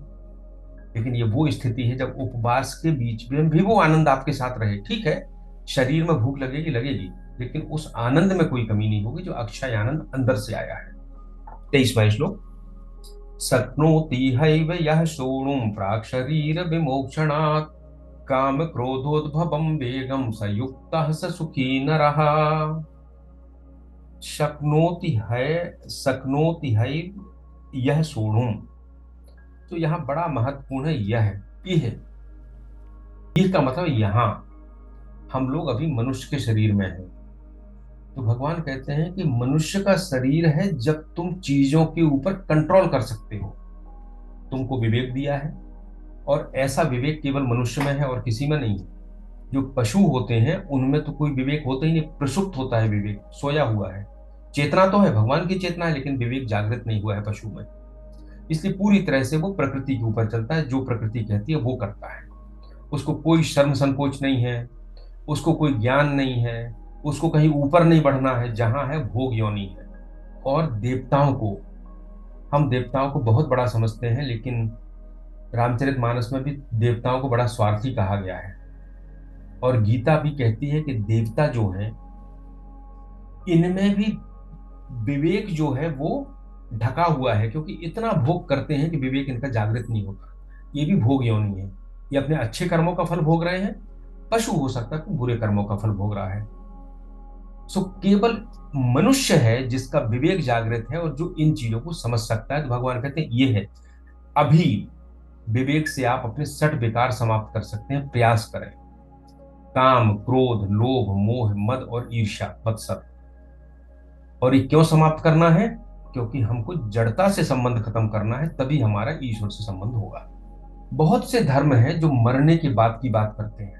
लेकिन ये वो स्थिति है जब उपवास के बीच में भी वो आनंद आपके साथ रहे। ठीक है, शरीर में भूख लगेगी लगेगी, लेकिन उस आनंद में कोई कमी नहीं होगी जो अक्षय आनंद अंदर से आया है। 23वां श्लोक। शक्नोति हैव यः सोढुं प्राक् शरीर विमोक्षणात् काम क्रोधोद्भवं वेगं स युक्तः स सुखी नरः। शक्नोति है यह सोढुं। तो यहाँ बड़ा महत्वपूर्ण है यह का मतलब यहाँ हम लोग अभी मनुष्य के शरीर में हैं। तो भगवान कहते हैं कि मनुष्य का शरीर है जब तुम चीजों के ऊपर कंट्रोल कर सकते हो। तुमको विवेक दिया है, और ऐसा विवेक केवल मनुष्य में है और किसी में नहीं है। जो पशु होते हैं उनमें तो कोई विवेक होता ही नहीं, प्रसुप्त होता है विवेक, सोया हुआ है। चेतना तो है, भगवान की चेतना है, लेकिन विवेक जागृत नहीं हुआ है पशु में। इसलिए पूरी तरह से वो प्रकृति के ऊपर चलता है, जो प्रकृति कहती है वो करता है। उसको कोई शर्म संकोच नहीं है, उसको कोई ज्ञान नहीं है, उसको कहीं ऊपर नहीं बढ़ना है, जहां है भोग योनि है। और देवताओं को, हम देवताओं को बहुत बड़ा समझते हैं, लेकिन रामचरितमानस में भी देवताओं को बड़ा स्वार्थी कहा गया है। और गीता भी कहती है कि देवता जो हैं इनमें भी विवेक जो है वो ढका हुआ है, क्योंकि इतना भोग करते हैं कि विवेक इनका जागृत नहीं होता। ये भी भोग योनि है, ये अपने अच्छे कर्मों का फल भोग रहे हैं। पशु हो सकता है कि बुरे कर्मों का फल भोग रहा है। सो केवल मनुष्य है जिसका विवेक जागृत है और जो इन चीजों को समझ सकता है। तो भगवान कहते हैं ये है, अभी विवेक से आप अपने सठ विकार समाप्त कर सकते हैं, प्रयास करें। काम, क्रोध, लोभ, मोह, मद और ईर्ष्या, मत्सर। और ये क्यों समाप्त करना है? क्योंकि हमको जड़ता से संबंध खत्म करना है, तभी हमारा ईश्वर से संबंध होगा। बहुत से धर्म हैं जो मरने के बाद की बात करते हैं।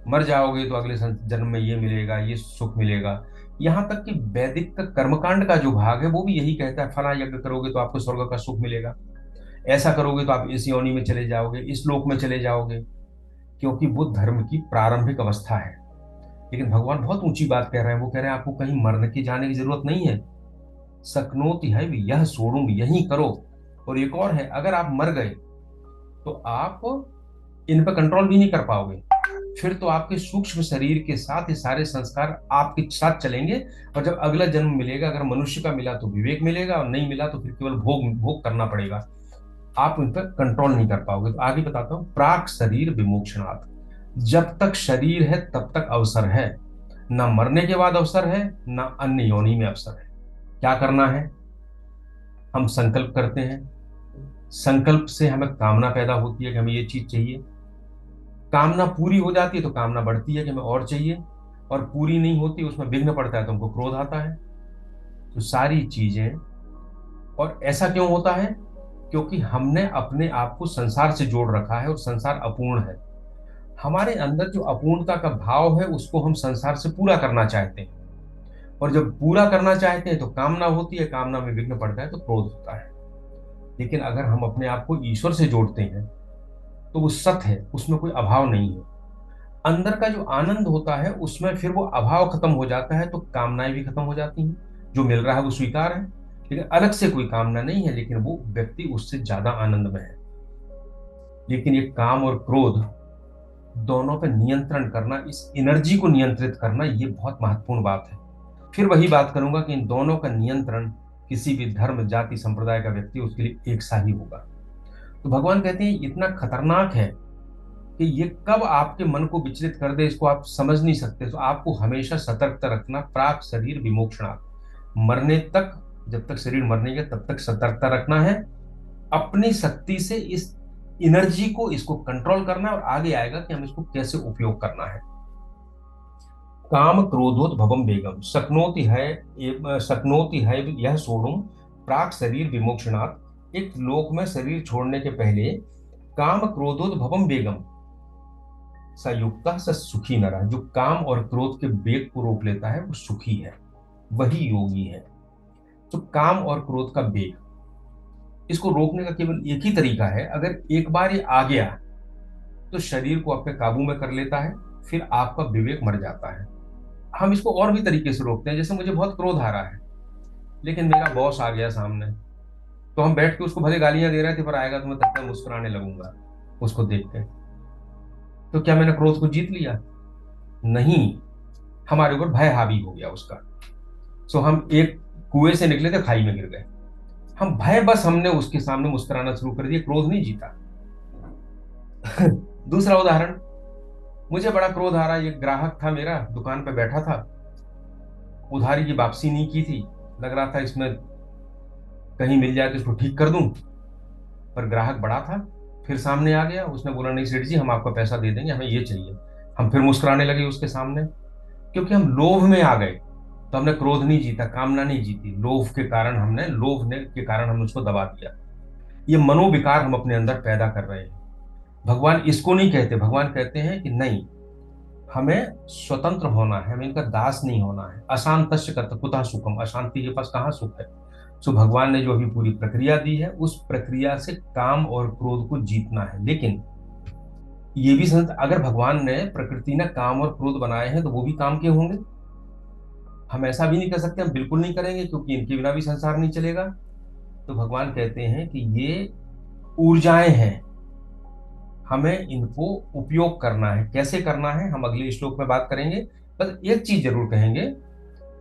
मर जाओगे तो अगले जन्म में ये मिलेगा, ये सुख मिलेगा। यहाँ तक कि वैदिक का कर्मकांड का जो भाग है वो भी यही कहता है, फला यज्ञ करोगे तो आपको स्वर्ग का सुख मिलेगा, ऐसा करोगे तो आप इस योनि में चले जाओगे, इस लोक में चले जाओगे। क्योंकि वो धर्म की प्रारंभिक अवस्था है। लेकिन भगवान बहुत ऊंची बात कह रहे हैं। वो कह रहे हैं आपको कहीं मरने की जाने की जरूरत नहीं है। सकनोति है यह सोड़ूं, यही करो। और एक और है, अगर आप मर गए तो आप इन पर कंट्रोल भी नहीं कर पाओगे। फिर तो आपके सूक्ष्म शरीर के साथ ये सारे संस्कार आपके साथ चलेंगे। और जब अगला जन्म मिलेगा, अगर मनुष्य का मिला तो विवेक मिलेगा, और नहीं मिला तो फिर केवल भोग भोग करना पड़ेगा। आप उन पर कंट्रोल नहीं कर पाओगे। तो आगे बताता हूं, प्राक शरीर विमोक्षणात्। जब तक शरीर है तब तक अवसर है। ना मरने के बाद अवसर है, ना अन्य योनि में अवसर है। क्या करना है? हम संकल्प करते हैं। संकल्प से हमें कामना पैदा होती है कि हमें ये चीज चाहिए। कामना पूरी हो जाती है तो कामना बढ़ती है कि हमें और चाहिए। और पूरी नहीं होती, उसमें विघ्न पड़ता है तो हमको क्रोध आता है। तो सारी चीजें, और ऐसा क्यों होता है? क्योंकि हमने अपने आप को संसार से जोड़ रखा है, और संसार अपूर्ण है। हमारे अंदर जो अपूर्णता का भाव है उसको हम संसार से पूरा करना चाहते हैं। और जब पूरा करना चाहते हैं तो कामना होती है, कामना में विघ्न पड़ता है तो क्रोध होता है। लेकिन अगर हम अपने आप को ईश्वर से जोड़ते हैं तो वो सत है, उसमें कोई अभाव नहीं है। अंदर का जो आनंद होता है उसमें फिर वो अभाव खत्म हो जाता है, तो कामनाएं भी खत्म हो जाती हैं। जो मिल रहा है वो स्वीकार है, लेकिन अलग से कोई कामना नहीं है, लेकिन वो व्यक्ति उससे ज्यादा आनंद में है। लेकिन ये काम और क्रोध दोनों पर नियंत्रण करना, इस एनर्जी को नियंत्रित करना, ये बहुत महत्वपूर्ण बात है। फिर वही बात करूंगा कि इन दोनों का नियंत्रण किसी भी धर्म जाति संप्रदाय का व्यक्ति उसके लिए एक सा ही होगा। तो भगवान कहते हैं इतना खतरनाक है कि ये कब आपके मन को विचलित कर दे इसको आप समझ नहीं सकते। तो आपको हमेशा सतर्कता रखना, प्राक शरीर विमोक्षणा। मरने तक, जब तक शरीर मरने का तब तक सतर्कता रखना है। अपनी शक्ति से इस एनर्जी को, इसको कंट्रोल करना है, और आगे आएगा कि हम इसको कैसे उपयोग करना है। काम क्रोधोद्भवम वेगम शक्नोति है यह सोढ़ुम प्राक शरीर विमोक्षणात्। एक लोक में शरीर छोड़ने के पहले काम क्रोधोद्भवम वेगम सयुक्ता स सुखी नरः। जो काम और क्रोध के वेग को रोक लेता है वो सुखी है, वही योगी है। तो काम और क्रोध का वेग, इसको रोकने का केवल एक ही तरीका है। अगर एक बार ये आ गया तो शरीर को अपने काबू में कर लेता है, फिर आपका विवेक मर जाता है। हम इसको और भी तरीके से रोकते हैं। जैसे मुझे बहुत क्रोध आ रहा है, लेकिन मेरा बॉस आ गया सामने, तो हम बैठ के उसको भले गालियां दे रहे थे, पर आएगा तो मैं तब तक मुस्कुराने लगूंगा उसको देख के। तो क्या मैंने क्रोध को जीत लिया? नहीं, हमारे ऊपर भय हावी हो गया उसका। सो हम एक कुएं से निकले थे, खाई में गिर गए। हम भय बस हमने उसके सामने मुस्कुराना शुरू कर दिया, क्रोध नहीं जीता। दूसरा उदाहरण, मुझे बड़ा क्रोध आ रहा है। एक ग्राहक था मेरा, दुकान पे बैठा था, उधारी की वापसी नहीं की थी। लग रहा था इसमें कहीं मिल जाए तो इसको ठीक कर दूं, पर ग्राहक बड़ा था। फिर सामने आ गया, उसने बोला नहीं सेठ जी, हम आपका पैसा दे देंगे, हमें ये चाहिए। हम फिर मुस्कुराने लगे उसके सामने, क्योंकि हम लोभ में आ गए। तो हमने क्रोध नहीं जीता, कामना नहीं जीती, लोभ के कारण हमने, के कारण हमने उसको दबा दिया। ये मनोविकार हम अपने अंदर पैदा कर रहे हैं। भगवान इसको नहीं कहते। भगवान कहते हैं कि नहीं, हमें स्वतंत्र होना है, हमें इनका दास नहीं होना है। अशांतस्य कुतः सुखम, अशांति के पास कहाँ सुख है। सो भगवान ने जो अभी पूरी प्रक्रिया दी है, उस प्रक्रिया से काम और क्रोध को जीतना है। लेकिन ये भी अगर भगवान ने, प्रकृति ने काम और क्रोध बनाए हैं तो वो भी काम के होंगे। हम ऐसा भी नहीं कर सकते हम बिल्कुल नहीं करेंगे, क्योंकि इनके बिना भी संसार नहीं चलेगा। तो भगवान कहते हैं कि ये ऊर्जाएं हैं, हमें इनको उपयोग करना है। कैसे करना है हम अगले श्लोक में बात करेंगे। बस एक चीज जरूर कहेंगे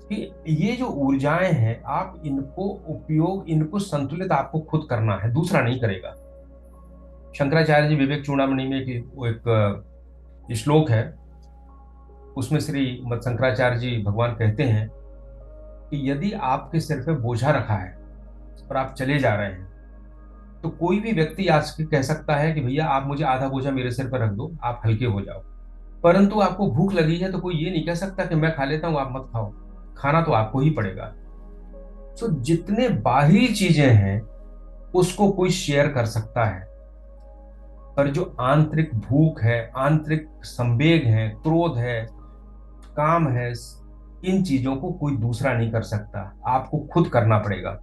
कि ये जो ऊर्जाएं हैं, आप इनको उपयोग, इनको संतुलित आपको खुद करना है, दूसरा नहीं करेगा। शंकराचार्य जी विवेक चूड़ामणि में एक श्लोक है, उसमें श्री मत शंकराचार्य जी भगवान कहते हैं कि यदि आपके सिर पे बोझा रखा है और आप चले जा रहे हैं, तो कोई भी व्यक्ति आज के कह सकता है कि भैया आप मुझे आधा बोझा मेरे सिर पर रख दो, आप हल्के हो जाओ। परंतु आपको भूख लगी है तो कोई ये नहीं कह सकता कि मैं खा लेता हूं, आप मत खाओ। खाना तो आपको ही पड़ेगा। तो जितने बाहरी चीजें हैं उसको कोई शेयर कर सकता है, पर जो आंतरिक भूख है, आंतरिक संवेग है, क्रोध है, काम है, इन चीजों को कोई दूसरा नहीं कर सकता, आपको खुद करना पड़ेगा।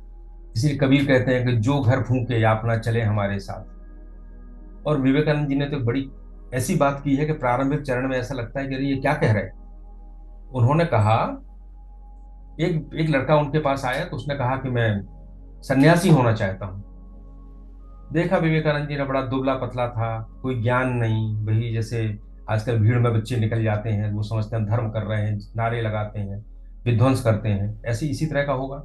इसलिए कबीर कहते हैं कि जो घर फूके यातना चले हमारे साथ। और विवेकानंद जी ने तो बड़ी ऐसी बात की है कि प्रारंभिक चरण में ऐसा लगता है कि अरे ये क्या कह रहे हैं। उन्होंने कहा, एक एक लड़का उनके पास आया तो उसने कहा कि मैं सन्यासी होना चाहता हूँ। देखा विवेकानंद जी ने, बड़ा दुबला पतला था, कोई ज्ञान नहीं, वही जैसे आजकल भीड़ में बच्चे निकल जाते हैं, वो समझते हैं धर्म कर रहे हैं, नारे लगाते हैं, विध्वंस करते हैं, ऐसे इसी तरह का होगा।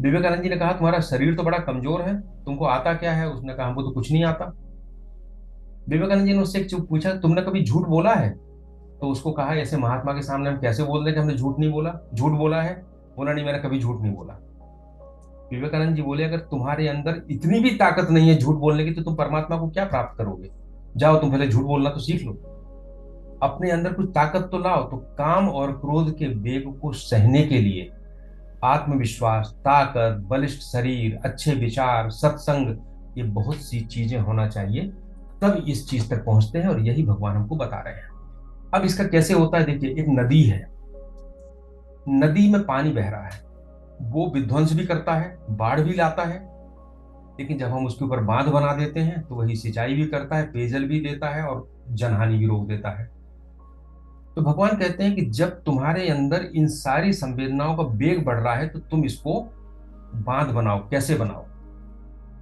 विवेकानंद जी ने कहा तुम्हारा शरीर तो बड़ा कमजोर है, तुमको आता क्या है? उसने कहा हमको तो कुछ नहीं आता। विवेकानंद जी ने उससे एक चीज पूछा, तुमने कभी झूठ बोला है? तो उसको कहा ऐसे महात्मा के सामने हम कैसे बोल दें कि हमने झूठ नहीं बोला, झूठ बोला है? बोला नहीं, मैंने कभी झूठ नहीं बोला। विवेकानंद जी बोले अगर तुम्हारे अंदर इतनी भी ताकत नहीं है झूठ बोलने की तो तुम परमात्मा को क्या प्राप्त करोगे? जाओ तुम पहले झूठ बोलना तो सीख लो, अपने अंदर कुछ ताकत तो लाओ। तो काम और क्रोध के वेग को सहने के लिए आत्मविश्वास, ताकत, बलिष्ठ शरीर, अच्छे विचार, सत्संग, ये बहुत सी चीजें होना चाहिए, तब इस चीज तक पहुंचते हैं। और यही भगवान हमको बता रहे हैं। अब इसका कैसे होता है, देखिए एक नदी है, नदी में पानी बह रहा है, वो विध्वंस भी करता है, बाढ़ भी लाता है, लेकिन जब हम उसके ऊपर बांध बना देते हैं तो वही सिंचाई भी करता है, पेयजल भी देता है और जनहानि भी रोक देता है। तो भगवान कहते हैं कि जब तुम्हारे अंदर इन सारी संवेदनाओं का वेग बढ़ रहा है तो तुम इसको बांध बनाओ। कैसे बनाओ?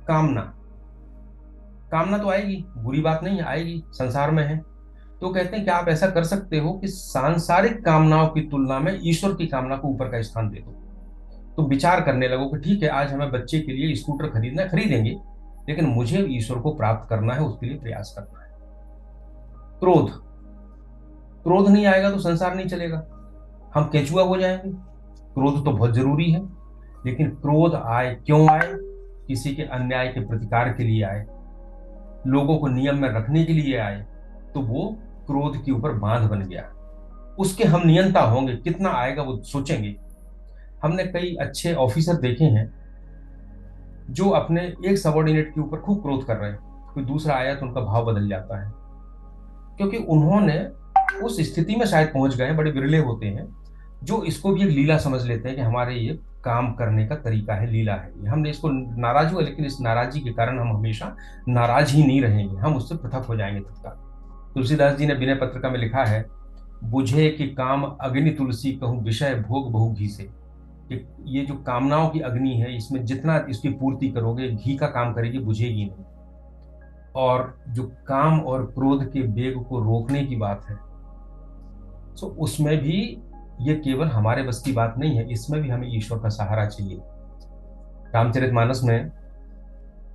कामना, कामना तो आएगी, बुरी बात नहीं आएगी, संसार में है। तो कहते हैं कि आप ऐसा कर सकते हो कि सांसारिक कामनाओं की तुलना में ईश्वर की कामना को ऊपर का स्थान दे दो। तो विचार करने लगो कि ठीक है, आज हमें बच्चे के लिए स्कूटर खरीदना है, खरीदेंगे, लेकिन मुझे ईश्वर को प्राप्त करना है, उसके लिए प्रयास करना है। क्रोध, क्रोध नहीं आएगा तो संसार नहीं चलेगा, हम केचुआ हो जाएंगे। क्रोध तो बहुत जरूरी है, लेकिन क्रोध आए क्यों आए? किसी के अन्याय के प्रतिकार के लिए आए, लोगों को नियम में रखने के लिए आए, तो वो क्रोध के ऊपर बांध बन गया। उसके हम नियंता होंगे, कितना आएगा वो सोचेंगे। हमने कई अच्छे ऑफिसर देखे हैं जो अपने एक सबॉर्डिनेट के ऊपर खूब क्रोध कर रहे हैं, कोई दूसरा आया तो उनका भाव बदल जाता है, क्योंकि उन्होंने उस स्थिति में शायद पहुंच गए। बड़े विरले होते हैं जो इसको भी एक लीला समझ लेते हैं कि हमारे ये काम करने का तरीका है, लीला है, हमने इसको नाराज हुआ, लेकिन इस नाराजगी के कारण हम हमेशा नाराज ही नहीं रहेंगे, हम उससे पृथक हो जाएंगे तत्काल। तुलसीदास जी ने विनय पत्रिका में लिखा है, बुझे कि काम अग्नि तुलसी कहूँ विषय भोग बहु घी से। ये जो कामनाओं की अग्नि है, इसमें जितना इसकी पूर्ति करोगे घी का काम करेगी, बुझेगी नहीं। और जो काम और क्रोध के वेग को रोकने की बात है, तो उसमें भी ये केवल हमारे बस की बात नहीं है, इसमें भी हमें ईश्वर का सहारा चाहिए। रामचरितमानस में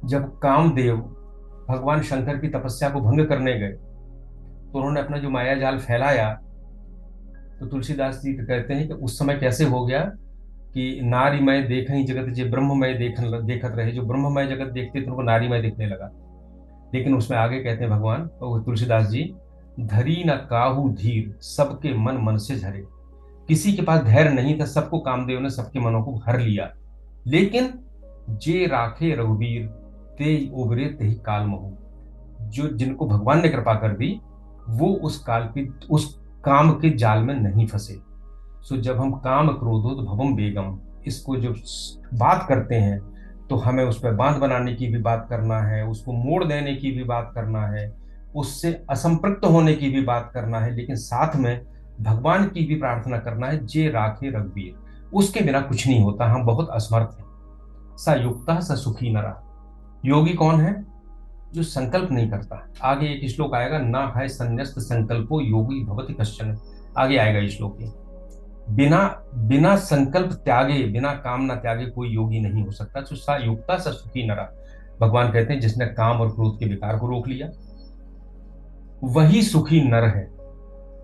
जब कामदेव भगवान शंकर की तपस्या को भंग करने गए तो उन्होंने अपना जो माया जाल फैलाया, तो तुलसीदास जी कहते हैं कि उस समय कैसे हो गया कि नारीमय देखहि जगत जे ब्रह्ममय देखत रहे, जो ब्रह्ममय जगत देखते थे उनको नारीमय दिखने लगा। लेकिन उसमें आगे कहते हैं भगवान और तुलसीदास जी, धरी न काहू धीर सबके मन मन से झरे। किसी के पास धैर्य नहीं था, सबको कामदेव ने सबके मनों को हर लिया। लेकिन जे राखे रघुवीर ते उबरे ते काल महू, जो जिनको भगवान ने कृपा कर दी वो उस काल की उस काम के जाल में नहीं फंसे। सो जब हम काम क्रोधो तो भवम बेगम, इसको जब बात करते हैं तो हमें उस पर बांध बनाने की भी बात करना है, उसको मोड़ देने की भी बात करना है, उससे असंपृक्त होने की भी बात करना है, लेकिन साथ में भगवान की भी प्रार्थना करना है, जे राखे रघुवीर, उसके बिना कुछ नहीं होता, हम बहुत असमर्थ हैं। स युक्ता स सुखी नरा, योगी कौन है? जो संकल्प नहीं करता। आगे एक श्लोक आएगा, ना है संन्यस्त संकल्पो योगी भवति कश्चन, आगे आएगा इस श्लोक में। बिना बिना संकल्प त्यागे, बिना कामना त्यागे कोई योगी नहीं हो सकता। तो सा युक्ता सा सुखी नरा, भगवान कहते हैं जिसने काम और क्रोध के विकार को रोक लिया वही सुखी नर है,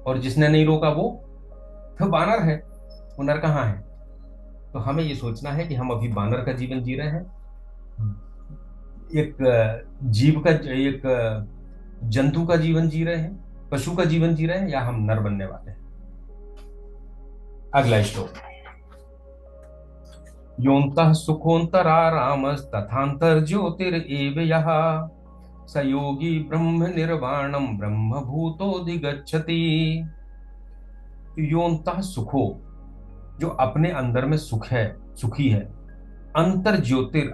और जिसने नहीं रोका वो तो बानर है। वो नर कहाँ है? तो हमें ये सोचना है कि हम अभी बानर का जीवन जी रहे हैं, एक जीव का, एक जंतु का जीवन जी रहे हैं, पशु का जीवन जी रहे हैं, या हम नर बनने वाले हैं। अगला श्लोक। योऽन्तः सुखोऽन्तरारामस्तथान्तर्ज्योतिरेव यः स योगी ब्रह्म निर्वाणम ब्रह्म भूतोऽधिगच्छति। योऽन्तः सुखो, जो अपने अंदर में सुख है, सुखी है। अंतर ज्योतिर,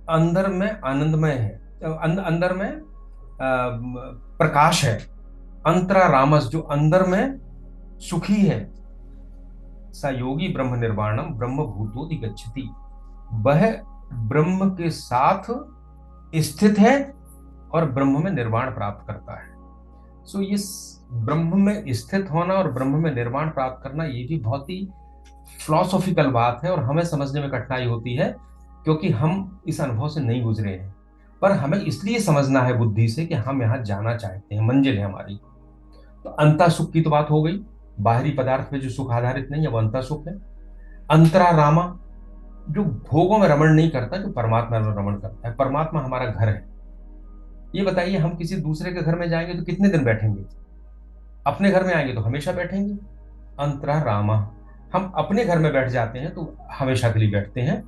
अंदर में आनंदमय है, अंदर में प्रकाश है। अंतरा रामस, जो अंदर में सुखी है। स योगी ब्रह्म निर्वाणम ब्रह्म भूतोऽधिगच्छति, वह ब्रह्म के साथ स्थित है और ब्रह्म में निर्वाण प्राप्त करता है। सो ये ब्रह्म में स्थित होना और ब्रह्म में निर्वाण प्राप्त करना, ये भी बहुत ही फिलॉसॉफिकल बात है और हमें समझने में कठिनाई होती है क्योंकि हम इस अनुभव से नहीं गुजरे हैं। पर हमें इसलिए समझना है बुद्धि से कि हम यहाँ जाना चाहते हैं, मंजिल है हमारी। तो अंतः सुख की तो बात हो गई, बाहरी पदार्थ पे जो सुख आधारित नहीं है वो अंतः सुख है। अंतरा रामा, जो भोगों में रमण नहीं करता, जो परमात्मा में रमण करता है। परमात्मा हमारा घर है। ये बताइए, हम किसी दूसरे के घर में जाएंगे तो कितने दिन बैठेंगे? अपने घर में आएंगे तो हमेशा बैठेंगे। अंतरा रामा, हम अपने घर में बैठ जाते हैं तो हमेशा के लिए बैठते हैं,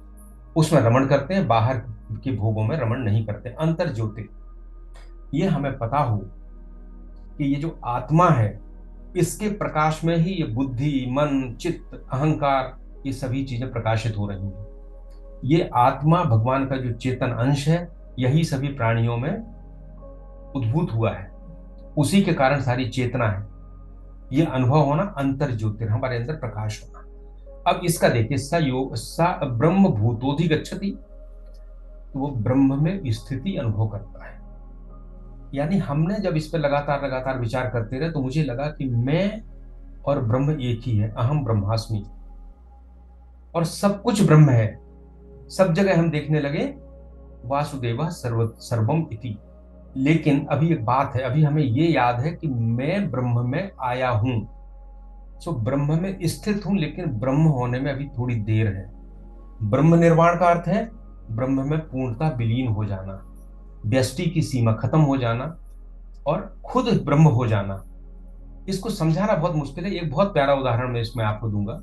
उसमें रमण करते हैं, बाहर के भोगों में रमण नहीं करते। अंतर ज्योति, ये हमें पता हो कि ये जो आत्मा है, इसके प्रकाश में ही ये बुद्धि, मन, चित्त, अहंकार, ये सभी चीजें प्रकाशित हो रही हैं। ये आत्मा भगवान का जो चेतन अंश है, यही सभी प्राणियों में उद्भूत हुआ है, उसी के कारण सारी चेतना है। ये अनुभव होना, अंतर ज्योतिर, हमारे अंदर प्रकाश होना। अब इसका देखिए, स योग स ब्रह्म भूतोऽधिगच्छति, तो वो ब्रह्म में स्थिति अनुभव करता है। यानी हमने जब इस पर लगातार लगातार विचार करते रहे तो मुझे लगा कि मैं और ब्रह्म एक ही है, अहम ब्रह्मास्मि, और सब कुछ ब्रह्म है। सब जगह हम देखने लगे वासुदेव सर्वम इति। लेकिन अभी एक बात है, अभी हमें ये याद है कि मैं ब्रह्म में आया हूं। सो ब्रह्म में स्थित हूं, लेकिन ब्रह्म होने में अभी थोड़ी देर है। ब्रह्म निर्वाण का अर्थ है ब्रह्म में पूर्णतः विलीन हो जाना, व्यष्टि की सीमा खत्म हो जाना और खुद ब्रह्म हो जाना। इसको समझाना बहुत मुश्किल है। एक बहुत प्यारा उदाहरण मैं इसमें आपको दूंगा।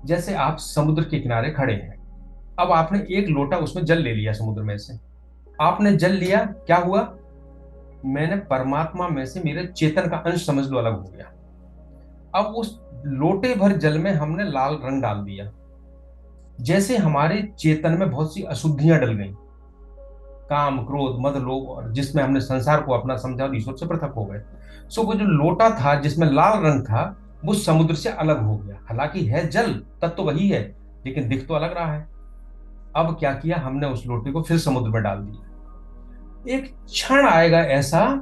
जैसे आप समुद्र के किनारे खड़े हैं, अब आपने एक लोटा उसमें जल ले लिया समुद्र में से। आपने जल लिया, क्या हुआ? मैंने परमात्मा में से मेरे चेतन का अंश समझ लो अलग हो गया। अब उस लोटे भर जल में हमने लाल रंग डाल दिया। जैसे हमारे चेतन में बहुत सी अशुद्धियां डल गई, काम, क्रोध, मद, लोभ, और जिसमें हमने संसार को अपना समझा और ईश्वर से पृथक हो गए। सो वो जो लोटा था जिसमें लाल रंग था, वो समुद्र से अलग हो गया। हालांकि है जल, तत्व तो वही है, लेकिन दिख तो अलग रहा है। अब क्या किया हमने? उस लोटे को फिर समुद्र में डाल दिया। एक क्षण आएगा ऐसा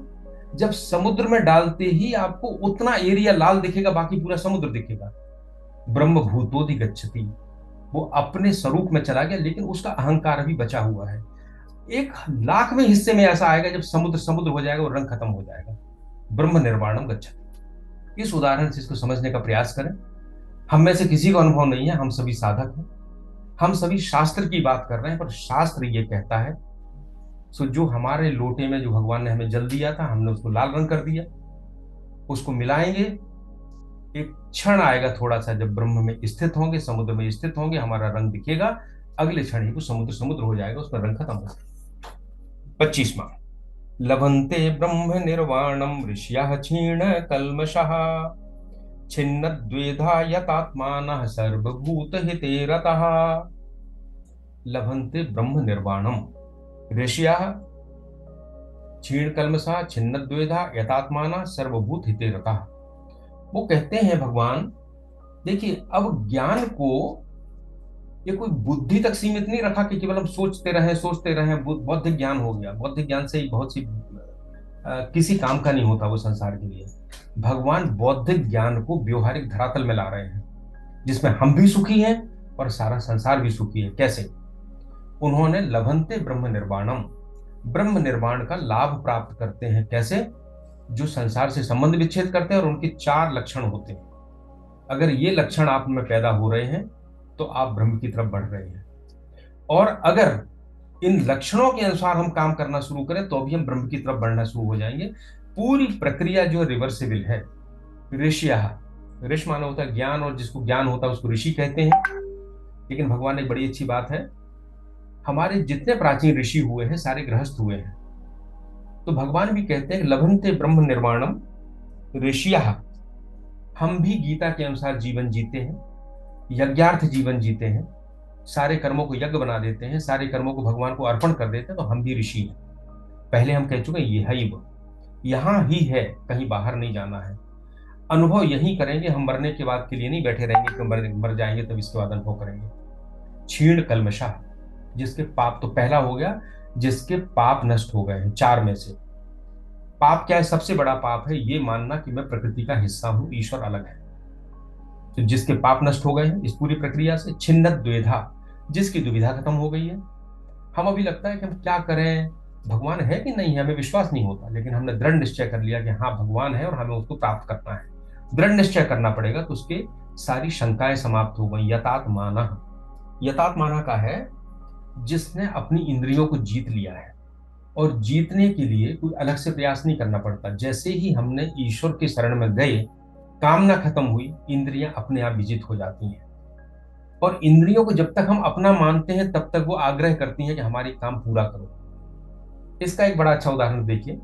जब समुद्र में डालते ही आपको उतना एरिया लाल दिखेगा, बाकी पूरा समुद्र दिखेगा। ब्रह्म भूतोऽधिगच्छति, वो अपने स्वरूप में चला गया, लेकिन उसका अहंकार अभी बचा हुआ है। 1,00,000वें हिस्से में ऐसा आएगा जब समुद्र समुद्र हो जाएगा और रंग खत्म हो जाएगा। ब्रह्म निर्वाणम गच्छति। इस उदाहरण से इसको समझने का प्रयास करें। हम में से किसी को अनुभव नहीं है, हम सभी साधक हैं, हम सभी शास्त्र की बात कर रहे हैं, पर शास्त्र ये कहता है। सो जो हमारे लोटे में जो भगवान ने हमें जल दिया था, हमने उसको लाल रंग कर दिया, उसको मिलाएंगे। एक क्षण आएगा थोड़ा सा जब ब्रह्म में स्थित होंगे, समुद्र में स्थित होंगे, हमारा रंग दिखेगा। अगले क्षण ही वो समुद्र समुद्र हो जाएगा, उसका रंग खत्म हो जाएगा। 25वां, लभन्ते ब्रह्म निर्वाणम ऋषयः क्षीण कल्मषः छिन्न द्वेधा यतात्मानः सर्वभूत हिते रतः। लभन्ते ब्रह्म निर्वाणम ऋषयः क्षीण कल्मषः छिन्न द्वेधा यतात्मानः सर्वभूत हिते रतः। वो कहते हैं भगवान, देखिए अब ज्ञान को ये कोई बुद्धि तक सीमित नहीं रखा कि केवल हम सोचते रहें बौद्धिक ज्ञान हो गया। बौद्धिक ज्ञान से ही बहुत सी किसी काम का नहीं होता वो संसार के लिए। भगवान बौद्धिक ज्ञान को व्यवहारिक धरातल में ला रहे हैं, जिसमें हम भी सुखी हैं और सारा संसार भी सुखी है। कैसे? उन्होंने लभन्ते ब्रह्म निर्वाणम, ब्रह्म निर्वाण का लाभ प्राप्त करते हैं। कैसे? जो संसार से संबंध विच्छेद करते हैं, और उनके 4 लक्षण होते हैं। अगर ये लक्षण आप में पैदा हो रहे हैं तो आप ब्रह्म की तरफ बढ़ रहे हैं, और अगर इन लक्षणों के अनुसार हम काम करना शुरू करें तो भी हम ब्रह्म की तरफ बढ़ना शुरू हो जाएंगे। पूरी प्रक्रिया जो रिवर्सिबल है। ऋषिया, ऋषि माना होता है ज्ञान, और जिसको ज्ञान होता है उसको ऋषि कहते हैं। लेकिन भगवान ने एक बड़ी अच्छी बात है, हमारे जितने प्राचीन ऋषि हुए हैं सारे गृहस्थ हुए हैं। तो भगवान भी कहते हैं कि लभन्ते ब्रह्म निर्माणम ऋषियः, हम भी गीता के अनुसार जीवन जीते हैं, यज्ञार्थ जीवन जीते हैं, सारे कर्मों को यज्ञ बना देते हैं, सारे कर्मों को भगवान को अर्पण कर देते हैं, तो हम भी ऋषि हैं। पहले हम कह चुके हैं ये है, वो यहाँ ही है, कहीं बाहर नहीं जाना है। अनुभव यही करेंगे, हम मरने के बाद के लिए नहीं बैठे रहेंगे कि मर जाएंगे तब इसके बाद अनुभव करेंगे। क्षीण कल्मषा, जिसके पाप, तो पहला हो गया जिसके पाप नष्ट हो गए हैं। चार में से पाप क्या है? सबसे बड़ा पाप है ये मानना कि मैं प्रकृति का हिस्सा हूं, ईश्वर अलग है। तो जिसके पाप नष्ट हो गए हैं इस पूरी प्रक्रिया से। छिन्नत द्वेधा, जिसकी दुविधा खत्म हो गई है। हम अभी लगता है कि हम क्या करें, भगवान है कि नहीं है, हमें विश्वास नहीं होता, लेकिन हमने दृढ़ निश्चय कर लिया कि हाँ भगवान है और हमें उसको प्राप्त करना है। दृढ़ निश्चय करना पड़ेगा, तो उसके सारी शंकाएं समाप्त हो गई। यतात्मानः, यतात्मानः का है जिसने अपनी इंद्रियों को जीत लिया है, और जीतने के लिए कोई अलग से प्रयास नहीं करना पड़ता। जैसे ही हमने ईश्वर के शरण में गए, कामना खत्म हुई, इंद्रियां अपने आप विजित हो जाती हैं। और इंद्रियों को जब तक हम अपना मानते हैं तब तक वो आग्रह करती हैं कि हमारी काम पूरा करो। इसका एक बड़ा अच्छा उदाहरण देखिए,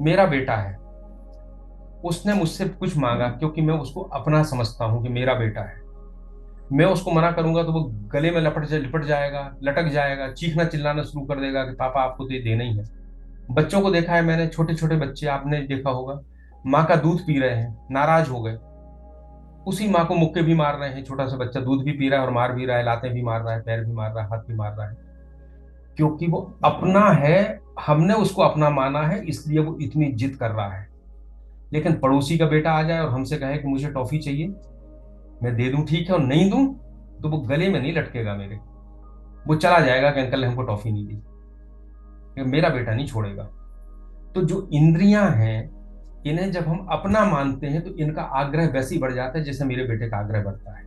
मेरा बेटा है, उसने मुझसे कुछ मांगा, क्योंकि मैं उसको अपना समझता हूं कि मेरा बेटा है। मैं उसको मना करूंगा तो वो गले में लिपट जाएगा, लटक जाएगा, चीखना चिल्लाना शुरू कर देगा कि पापा आपको तो ये देना ही है। बच्चों को देखा है मैंने, छोटे छोटे बच्चे आपने देखा होगा, माँ का दूध पी रहे हैं, नाराज हो गए, उसी माँ को मुक्के भी मार रहे हैं। छोटा सा बच्चा दूध भी पी रहा है और मार भी रहा है, लातें भी मार रहा है, पैर भी मार रहा है, हाथ भी मार रहा है, क्योंकि वो अपना है, हमने उसको अपना माना है, इसलिए वो इतनी जिद कर रहा है। लेकिन पड़ोसी का बेटा आ जाए और हमसे कहे कि मुझे टॉफी चाहिए, मैं दे दूं ठीक है, और नहीं दूं तो वो गले में नहीं लटकेगा मेरे, वो चला जाएगा कि अंकल ने हमको टॉफी नहीं दी। मेरा बेटा नहीं छोड़ेगा। तो जो इंद्रियां हैं, इन्हें जब हम अपना मानते हैं तो इनका आग्रह वैसे ही बढ़ जाता है जैसे मेरे बेटे का आग्रह बढ़ता है।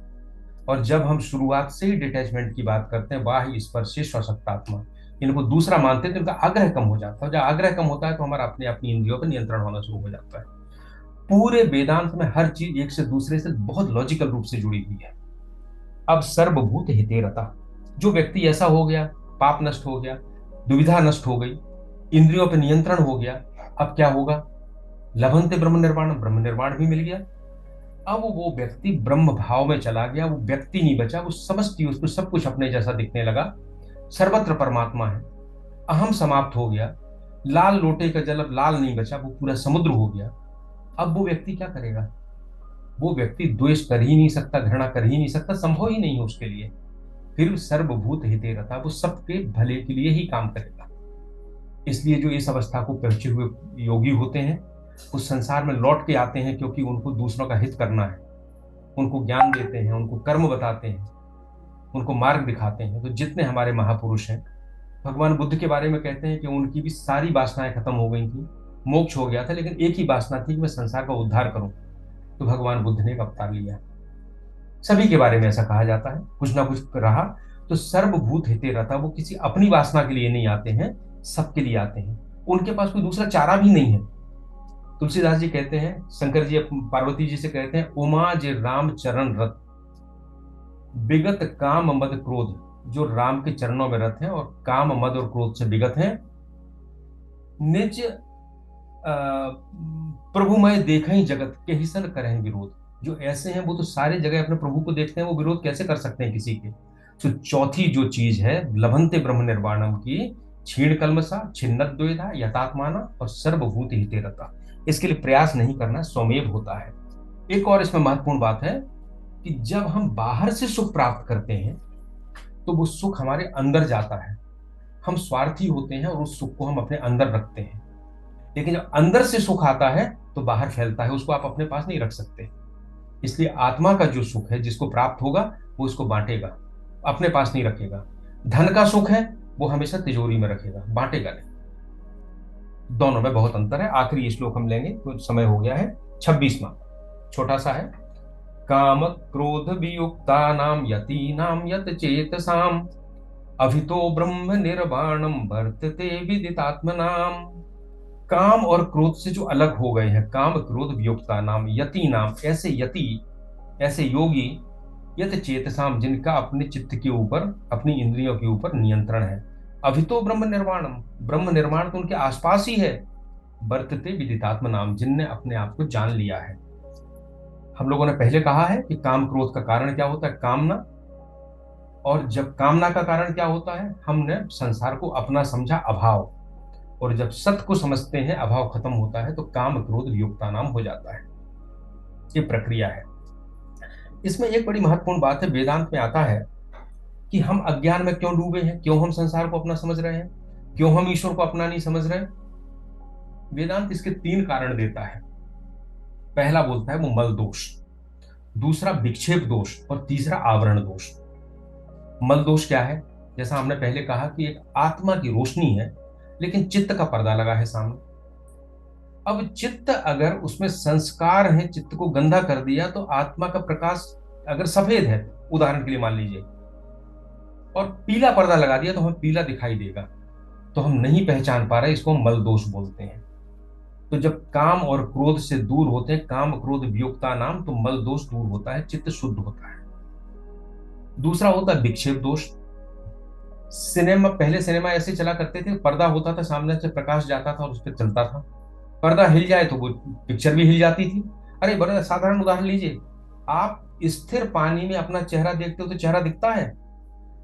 और जब हम शुरुआत से ही डिटैचमेंट की बात करते हैं, वाह स्पर्शे स्वशक्तात्मा, इनको दूसरा मानते हैं, तो इनका आग्रह कम हो जाता है। जब आग्रह कम होता है तो हमारा अपने अपनी इंद्रियों पर नियंत्रण होना शुरू हो जाता है। पूरे वेदांत में हर चीज एक से दूसरे से बहुत लॉजिकल रूप से जुड़ी हुई है। अब सर्वभूत हिते रता, जो व्यक्ति ऐसा हो गया, पाप नष्ट हो गया, दुविधा नष्ट हो गई, इंद्रियों पर नियंत्रण हो गया, अब क्या होगा? लभंते ब्रह्म निर्वाण, ब्रह्म निर्वाण भी मिल गया। अब वो व्यक्ति ब्रह्म भाव में चला गया, वो व्यक्ति नहीं बचा, वो समष्टि, उसको सब कुछ अपने जैसा दिखने लगा, सर्वत्र परमात्मा है। अहम समाप्त हो गया, लाल लोटे का जल अब लाल नहीं बचा, वो पूरा समुद्र हो गया। अब वो व्यक्ति क्या करेगा? वो व्यक्ति द्वेष कर ही नहीं सकता, घृणा कर ही नहीं सकता, संभव ही नहीं है उसके लिए। फिर सर्वभूत हिते रता, वो सबके भले के लिए ही काम करेगा। इसलिए जो इस अवस्था को पहुंचे हुए योगी होते हैं, उस संसार में लौट के आते हैं, क्योंकि उनको दूसरों का हित करना है, उनको ज्ञान देते हैं, उनको कर्म बताते हैं, उनको मार्ग दिखाते हैं। तो जितने हमारे महापुरुष हैं, भगवान बुद्ध के बारे में कहते हैं कि उनकी भी सारी वासनाएं खत्म हो गई थी, मोक्ष हो गया था, लेकिन एक ही वासना थी कि मैं संसार का उद्धार करूं। तो भगवान बुद्ध ने एक अवतार लिया। सभी के बारे में ऐसा कहा जाता है, कुछ ना कुछ रहा। तो सर्वभूत हिते रहता, वो किसी अपनी वासना के लिए नहीं आते हैं, सबके लिए आते हैं। उनके पास कोई दूसरा चारा भी नहीं है। तुलसीदास जी कहते हैं, शंकर जी पार्वती जी से कहते हैं, उमा जे राम चरण रत, विगत काम मद क्रोध, जो राम के चरणों में रत हैं और काम मद और क्रोध से विगत हैं, निज प्रभुमय देखें जगत के ही सन करें विरोध। जो ऐसे हैं वो तो सारे जगह अपने प्रभु को देखते हैं, वो विरोध कैसे कर सकते हैं किसी के? तो चौथी जो चीज है लभंते ब्रह्म निर्वाणम की, क्षीण कल्मषा, छिन्नत द्वेधा, यथात्माना और सर्वभूत हिते रता, इसके लिए प्रयास नहीं करना, स्वमेव होता है। एक और इसमें महत्वपूर्ण बात है कि जब हम बाहर से सुख प्राप्त करते हैं तो वो सुख हमारे अंदर जाता है। हम स्वार्थी होते हैं और उस सुख को हम अपने अंदर रखते हैं, लेकिन जब अंदर से सुख आता है तो बाहर फैलता है, उसको आप अपने पास नहीं रख सकते। इसलिए आत्मा का जो सुख है जिसको प्राप्त होगा वो उसको बांटेगा, अपने पास नहीं रखेगा। धन का सुख है वो हमेशा तिजोरी में रखेगा, बांटेगा नहीं। दोनों में बहुत अंतर है। आखिरी श्लोक हम लेंगे, कुछ समय हो गया है, 26वां, छोटा सा है। काम क्रोध वियुक्ता नाम यतीनाम यत चेतसाम, अभितो ब्रह्म निर्वाणम वर्तते विदितात्मनाम। काम और क्रोध से जो अलग हो गए हैं, काम क्रोध वियुक्ता नाम यति नाम, ऐसे यति, ऐसे योगी, यत चेतसाम, जिनका अपने चित्त के ऊपर, अपनी इंद्रियों के ऊपर नियंत्रण है। अभी तो ब्रह्म निर्माणम, ब्रह्म निर्माण तो उनके आसपास ही है। वर्तते विदितात्म नाम, जिनने अपने आप को जान लिया है। हम लोगों ने पहले कहा है कि काम क्रोध का कारण क्या होता है, कामना। और जब कामना का कारण क्या होता है, हमने संसार को अपना समझा, अभाव। और जब सत्य को समझते हैं, अभाव खत्म होता है, तो काम क्रोध वियुक्ता नाम हो जाता है। ये प्रक्रिया है। इसमें एक बड़ी महत्वपूर्ण बात है, वेदांत में आता है कि हम अज्ञान में क्यों डूबे हैं, क्यों हम संसार को अपना समझ रहे हैं, क्यों हम ईश्वर को अपना नहीं समझ रहे। वेदांत इसके तीन कारण देता है। पहला बोलता है वो मल दोष, दूसरा विक्षेप दोष, और तीसरा आवरण दोष। मल दोष क्या है? जैसा हमने पहले कहा कि एक आत्मा की रोशनी है, लेकिन चित्त का पर्दा लगा है सामने। अब चित्त अगर उसमें संस्कार है, चित्त को गंदा कर दिया, तो आत्मा का प्रकाश अगर सफेद है, उदाहरण के लिए मान लीजिए, और पीला पर्दा लगा दिया, तो हमें पीला दिखाई देगा, तो हम नहीं पहचान पा रहे, इसको मल दोष बोलते हैं। तो जब काम और क्रोध से दूर होते हैं, काम क्रोध वियुक्ता नाम, तो मल दोष दूर होता है, चित्त शुद्ध होता है। दूसरा होता है विक्षेप दोष। सिनेमा, पहले सिनेमा ऐसे चला करते थे, पर्दा होता था, सामने से प्रकाश जाता था और उस पर चलता था। पर्दा हिल जाए तो वो पिक्चर भी हिल जाती थी। अरे बड़ा साधारण उदाहरण लीजिए, आप स्थिर पानी में अपना चेहरा देखते हो तो चेहरा दिखता है,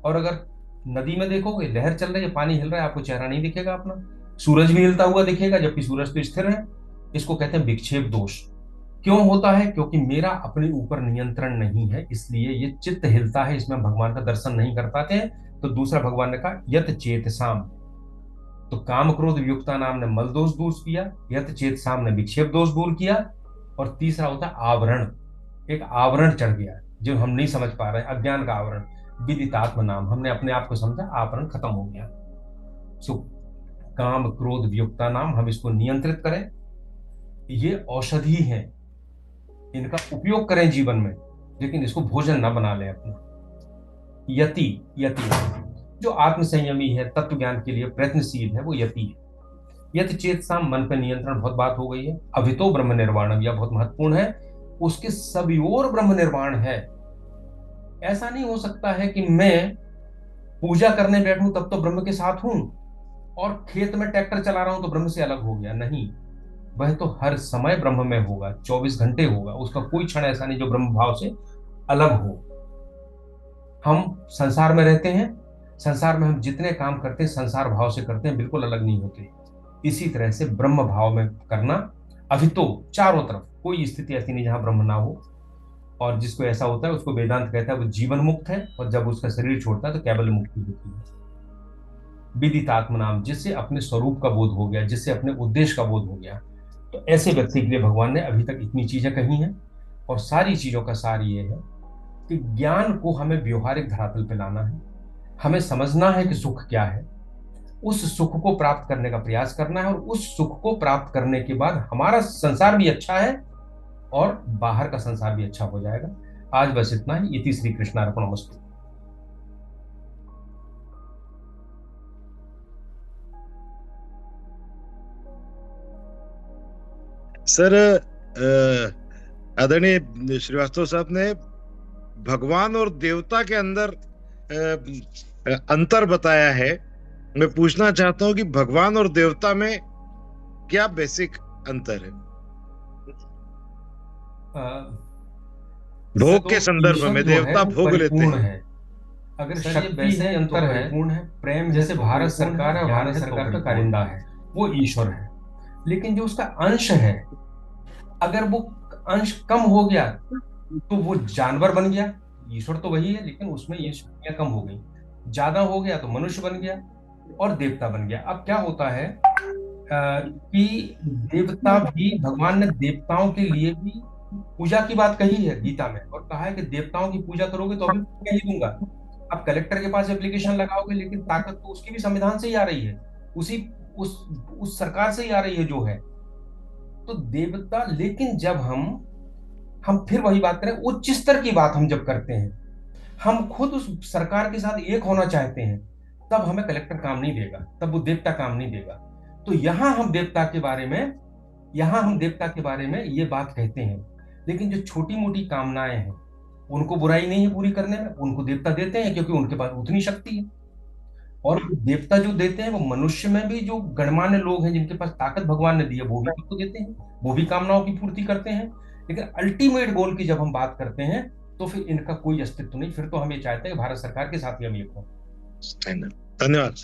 और अगर नदी में देखोगे, लहर चल रही है, पानी हिल रहा है, आपको चेहरा नहीं दिखेगा अपना। सूरज भी हिलता हुआ दिखेगा, जबकि सूरज तो स्थिर है। इसको कहते हैं विक्षेप दोष। क्यों होता है? क्योंकि मेरा अपने ऊपर नियंत्रण नहीं है, इसलिए ये चित्त हिलता है, इसमें भगवान का दर्शन नहीं कर पाते हैं। तो दूसरा भगवान ने कहा यत चेतसाम, तो काम क्रोध वियुक्ता नाम ने मल दोष दूर किया, यत चेत साम ने विक्षेप दोष दूर किया। और तीसरा होता है आवरण। एक आवरण चढ़ गया जो हम नहीं समझ पा रहे हैं, अज्ञान का आवरण। विदितात्म नाम, हमने अपने आप को समझा, आवरण खत्म हो गया। सो काम क्रोध वियुक्ता नाम, हम इसको नियंत्रित करें। ये औषधि है, इनका उपयोग करें जीवन में, लेकिन इसको भोजन ना बना लें अपना। यति, यति जो आत्म संयमी है, तत्व ज्ञान के लिए प्रयत्नशील है, वो यति है। यत चेतसा, मन पर नियंत्रण, बहुत बात हो गई है। अभितो ब्रह्म निर्वाणम, यह बहुत महत्वपूर्ण है, उसके सभी ओर ब्रह्म निर्वाण है। ऐसा नहीं हो सकता है कि मैं पूजा करने बैठूं तब तो ब्रह्म के साथ हूं, और खेत में ट्रैक्टर चला रहा हूं तो ब्रह्म से अलग हो गया। नहीं, वह तो हर समय ब्रह्म में होगा, 24 घंटे होगा, उसका कोई क्षण ऐसा नहीं जो ब्रह्म भाव से अलग हो। हम संसार में रहते हैं, संसार में हम जितने काम करते हैं संसार भाव से करते हैं, बिल्कुल अलग नहीं होते। इसी तरह से ब्रह्म भाव में करना। अभी तो चारों तरफ कोई स्थिति ऐसी नहीं जहां ब्रह्म ना हो। और जिसको ऐसा होता है उसको वेदांत कहता है वो जीवन मुक्त है, और जब उसका शरीर छोड़ता है तो केवल मुक्ति होती है। विदितात्म नाम, जिससे अपने स्वरूप का बोध हो गया, जिससे अपने उद्देश्य का बोध हो गया, तो ऐसे व्यक्ति के लिए भगवान ने अभी तक इतनी चीजें कही हैं। और सारी चीजों का सार ये है कि ज्ञान को हमें व्यवहारिक धरातल पे लाना है। हमें समझना है कि सुख क्या है, उस सुख को प्राप्त करने का प्रयास करना है, और उस सुख को प्राप्त करने के बाद हमारा संसार भी अच्छा है और बाहर का संसार भी अच्छा हो जाएगा। आज बस इतना ही। इति श्री कृष्णार्पणमस्तु। सर, आदरणीय श्रीवास्तव साहब ने भगवान और देवता के अंदर अंतर बताया है। मैं पूछना चाहता हूं कि भगवान और देवता में क्या बेसिक अंतर है भोग के संदर्भ ईश्वर में? जो है देवता वो भोग लेते परिपूर्ण हैं। है। अगर शक्ति है अंतर है, परिपूर्ण है, प्रेम जैसे भारत सरकार है, भारत सरकार का कारिंदा है, वो ईश्वर है। लेकिन जो उसका अंश है, अगर वो अंश कम हो गया तो वो जानवर बन गया। ईश्वर तो वही है, लेकिन उसमें ये शक्तियां कम हो गई। ज्यादा हो गया तो मनुष्य बन गया और देवता बन गया। अब क्या होता है कि देवता भी, भगवान ने देवताओं के लिए भी पूजा की बात कही है गीता में, और कहा है कि देवताओं की पूजा करोगे तो अभी मैं ही दूंगा। आप कलेक्टर के पास एप्लीकेशन लगाओगे, लेकिन ताकत तो उसकी भी संविधान से ही आ रही है, उसी उस सरकार से ही आ रही है जो है। तो देवता, लेकिन जब हम फिर वही बात करें, उच्च स्तर की बात हम जब करते हैं, हम खुद उस सरकार के साथ एक होना चाहते हैं, तब हमें कलेक्टर काम नहीं देगा, तब वो देवता काम नहीं देगा। तो यहां हम देवता के बारे में ये बात कहते हैं। लेकिन जो छोटी मोटी कामनाएं हैं, उनको बुराई नहीं है पूरी करने में, उनको देवता देते हैं क्योंकि उनके पास उतनी शक्ति है। और वो देवता जो देते हैं वो मनुष्य में भी जो गणमान्य लोग हैं जिनके पास ताकत भगवान ने दी है वो भी तो देते हैं, वो भी कामनाओं की पूर्ति करते हैं। लेकिन अल्टीमेट गोल की जब हम बात करते हैं तो फिर इनका कोई अस्तित्व नहीं, फिर तो हम ये चाहते हैं कि भारत सरकार के साथ ही हम एक हों। धन्यवाद।